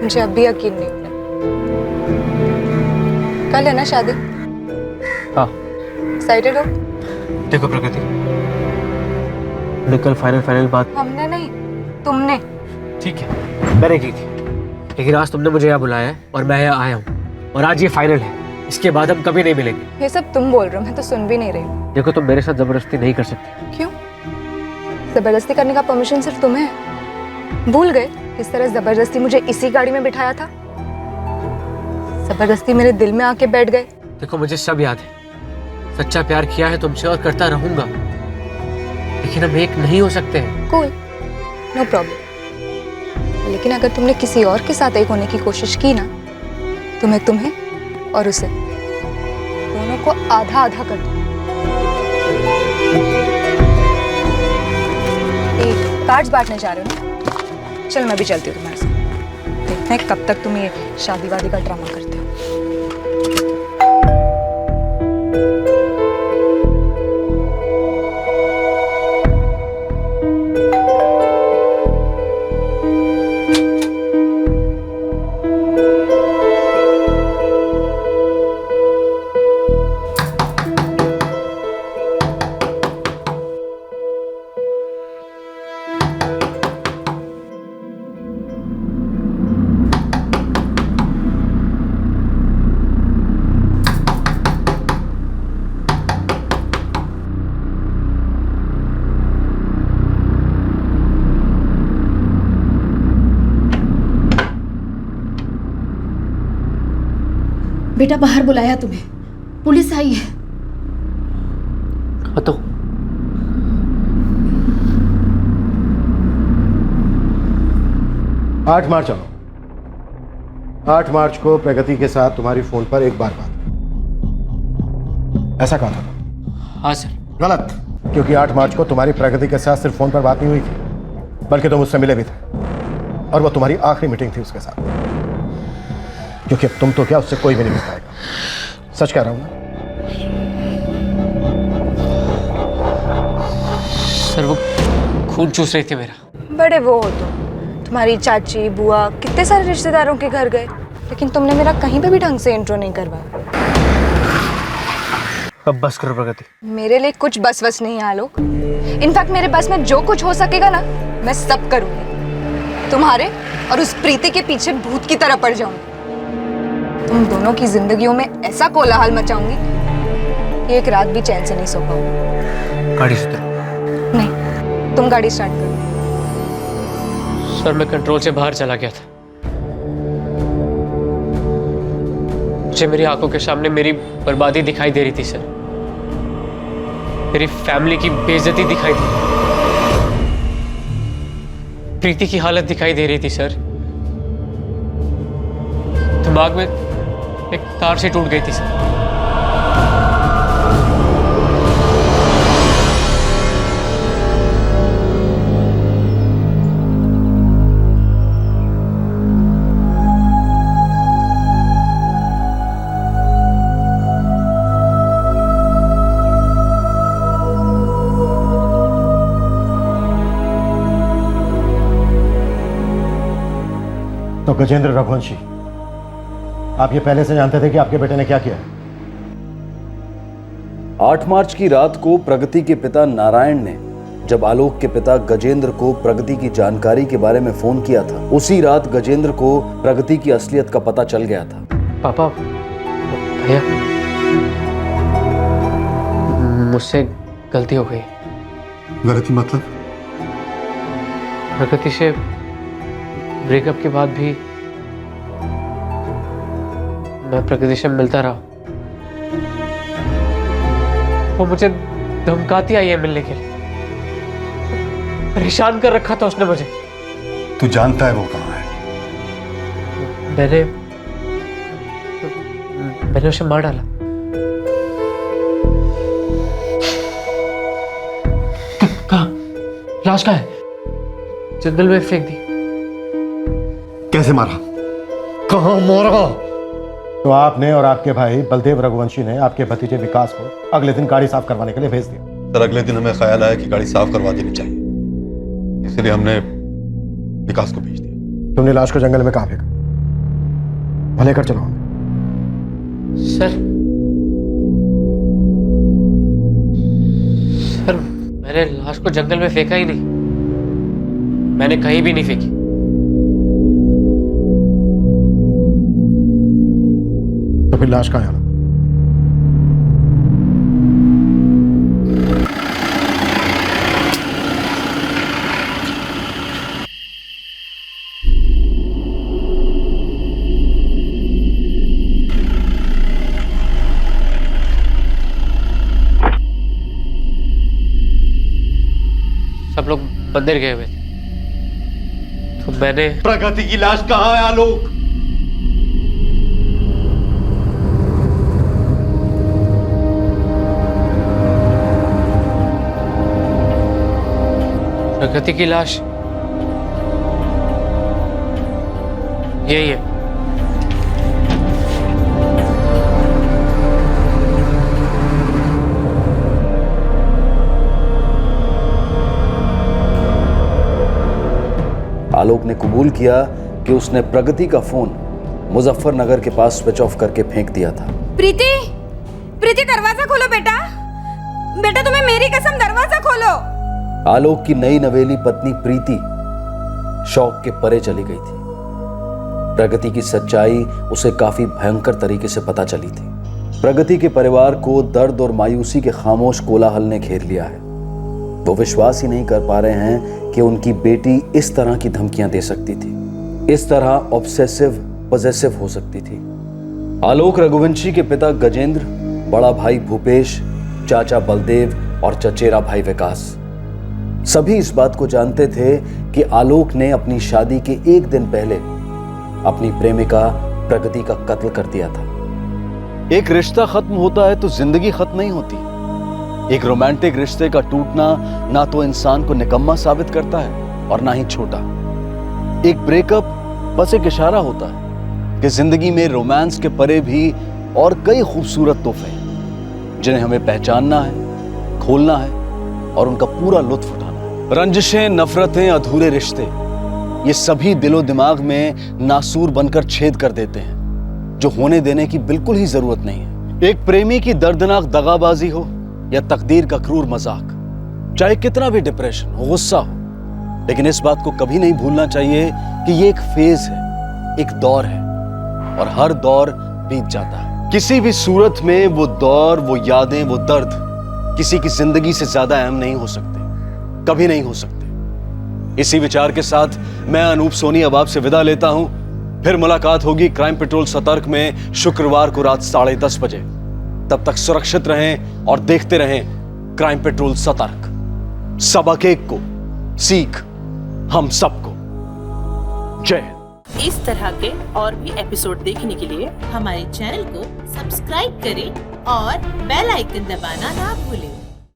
मुझे अब भी यकीन नहीं हो रहा। कल है ना शादी? हाँ। एक्साइटेड हो? देखो प्रगति, कल फाइनल बात हमने नहीं, तुमने। ठीक है, मैंने की थी, लेकिन आज तुमने मुझे यहाँ बुलाया है और मैं यहाँ आया हूँ, और आज ये फाइनल है। इसके बाद हम कभी नहीं मिलेंगे। ये सब तुम बोल रहे हो, मैं तो सुन भी नहीं रही हूँ। देखो, तुम मेरे साथ जबरदस्ती नहीं कर सकती। क्यों? जबरदस्ती करने का परमिशन सिर्फ तुम्हें है। भूल गए किस तरह जबरदस्ती मुझे इसी गाड़ी में बिठाया था? जबरदस्ती मेरे दिल में आके बैठ गए। देखो, मुझे सब याद है, सच्चा प्यार किया है तुमसे और करता रहूंगा, लेकिन हम एक नहीं हो सकते हैं। Cool, no problem. लेकिन अगर तुमने किसी और के साथ एक होने की कोशिश की ना, तो मैं तुम्हें और उसे दोनों को आधा आधा कर दूं। एक कार्ड्स बांटने जा रहे हो ना? चल मैं भी चलती हूँ तुम्हारे साथ। देखते हैं कब तक तुम ये शादी वादी का ड्रामा करते हो। बेटा, बाहर बुलाया तुम्हें, पुलिस आई है। तो 8 मार्च आओ। 8 मार्च को प्रगति के साथ तुम्हारी फोन पर एक बार बात, ऐसा कहा था? हाँ सर। गलत, क्योंकि 8 मार्च को तुम्हारी प्रगति के साथ सिर्फ फोन पर बात नहीं हुई थी, बल्कि तुम उससे मिले भी थे, और वो तुम्हारी आखिरी मीटिंग थी उसके साथ, क्योंकि अब तुम तो क्या, उससे कोई भी नहीं मिल पाएगा। सच कह रहा हूं ना? सर वो खून चूस रही थी मेरा। बड़े वो हो तुम्हारी चाची बुआ कितने सारे रिश्तेदारों के घर गए, लेकिन तुमने मेरा कहीं पे भी ढंग से इंट्रो नहीं करवाया। अब बस करो प्रगति। मेरे लिए कुछ बस वस नहीं है आलोक। इनफैक्ट मेरे बस में जो कुछ हो सकेगा ना, मैं सब करूंगी। तुम्हारे और उस प्रीति के पीछे भूत की तरह पड़ जाऊंगी। तुम दोनों की जिंदगियों में ऐसा कोलाहल मचाऊंगी कि एक रात भी चैन से नहीं सो पाऊंगी। गाड़ी सुधरो। नहीं, तुम गाड़ी स्टार्ट करो। सर मैं कंट्रोल से बाहर चला गया था। मुझे मेरी आंखों के सामने मेरी बर्बादी दिखाई दे रही थी सर। मेरी फैमिली की बेइज्जती दिखाई दे रही, प्रीति की हालत दिखाई दे रही थी सर। दिमाग में एक तार से टूट गई थी सर। तो गजेंद्र रघुवंशी, आप ये पहले से जानते थे कि आपके बेटे ने क्या किया? 8 मार्च की रात को प्रगति के पिता नारायण ने जब आलोक के पिता गजेंद्र को प्रगति की जानकारी के बारे में फोन किया था, उसी रात गजेंद्र को प्रगति की असलियत का पता चल गया था। पापा, भैया, मुझसे गलती हो गई। गलती मतलब? प्रगति से ब्रेकअप के बाद भी मैं प्रगति से मिलता रहा। वो मुझे धमकाती आई है मिलने के लिए। परेशान कर रखा था उसने मुझे। तू जानता है वो कहाँ है? मैंने उसे मार डाला। कहाँ? लाश कहाँ है? जंगल में फेंक दी। कैसे मारा? कहाँ मारा? तो आपने और आपके भाई बलदेव रघुवंशी ने आपके भतीजे विकास को अगले दिन गाड़ी साफ करवाने के लिए भेज दिया। सर अगले दिन हमें ख्याल आया कि गाड़ी साफ करवा देनी चाहिए, इसलिए हमने विकास को भेज दिया। तुमने लाश को जंगल में कहाँ फेंका? वहां लेकर चलो हमें। सर मैंने लाश को जंगल में फेंका ही नहीं। मैंने कहीं भी नहीं फेंकी। तो फिर लाश कहाँ है? सब लोग मंदिर गए हुए थे, तो मैंने। प्रगति की लाश कहाँ है आलोक? प्रगति की लाश यही है। आलोक ने कबूल किया कि उसने प्रगति का फोन मुजफ्फरनगर के पास स्विच ऑफ करके फेंक दिया था। प्रीति, प्रीति दरवाजा खोलो बेटा। बेटा तुम्हें मेरी कसम दरवाजा खोलो। आलोक की नई नवेली पत्नी प्रीति शौक के परे चली गई थी। प्रगति की सच्चाई उसे काफी भयंकर तरीके से पता चली थी। प्रगति के परिवार को दर्द और मायूसी के खामोश कोलाहल ने घेर लिया है। वो विश्वास ही नहीं कर पा रहे हैं कि उनकी बेटी इस तरह की धमकियां दे सकती थी, इस तरह ऑब्सेसिव पॉसेसिव हो सकती थी। आलोक रघुवंशी के पिता गजेंद्र, बड़ा भाई भूपेश, चाचा बलदेव और चचेरा भाई विकास सभी इस बात को जानते थे कि आलोक ने अपनी शादी के एक दिन पहले अपनी प्रेमिका प्रगति का कत्ल कर दिया था। एक रिश्ता खत्म होता है तो जिंदगी खत्म नहीं होती। एक रोमांटिक रिश्ते का टूटना ना तो इंसान को निकम्मा साबित करता है और ना ही छोटा। एक ब्रेकअप बस एक इशारा होता है कि जिंदगी में रोमांस के परे भी और कई खूबसूरत तोहफे हैं जिन्हें हमें पहचानना है, खोलना है और उनका पूरा लुत्फ उठाना है। रंजिशें, नफरतें, अधूरे रिश्ते, ये सभी दिलो दिमाग में नासूर बनकर छेद कर देते हैं जो होने देने की बिल्कुल ही जरूरत नहीं है। एक प्रेमी की दर्दनाक दगाबाजी हो या तकदीर का क्रूर मजाक, चाहे कितना भी डिप्रेशन हो, गुस्सा हो, लेकिन इस बात को कभी नहीं भूलना चाहिए कि ये एक फेज है, एक दौर है और हर दौर बीत जाता है। किसी भी सूरत में वो दौर, वो यादें, वो दर्द किसी की जिंदगी से ज्यादा अहम नहीं हो सकते, कभी नहीं हो सकते। इसी विचार के साथ मैं अनूप सोनी अब आपसे विदा लेता हूं। फिर मुलाकात होगी क्राइम पेट्रोल सतर्क में शुक्रवार को रात 10:30 बजे। तब तक सुरक्षित रहें और देखते रहें क्राइम पेट्रोल सतर्क। सबक एक को, सीख हम सबको। जय हिंद। इस तरह के और भी एपिसोड देखने के लिए हमारे चैनल को सब्सक्राइब करें और बेल आइकन दबाना ना भूलें।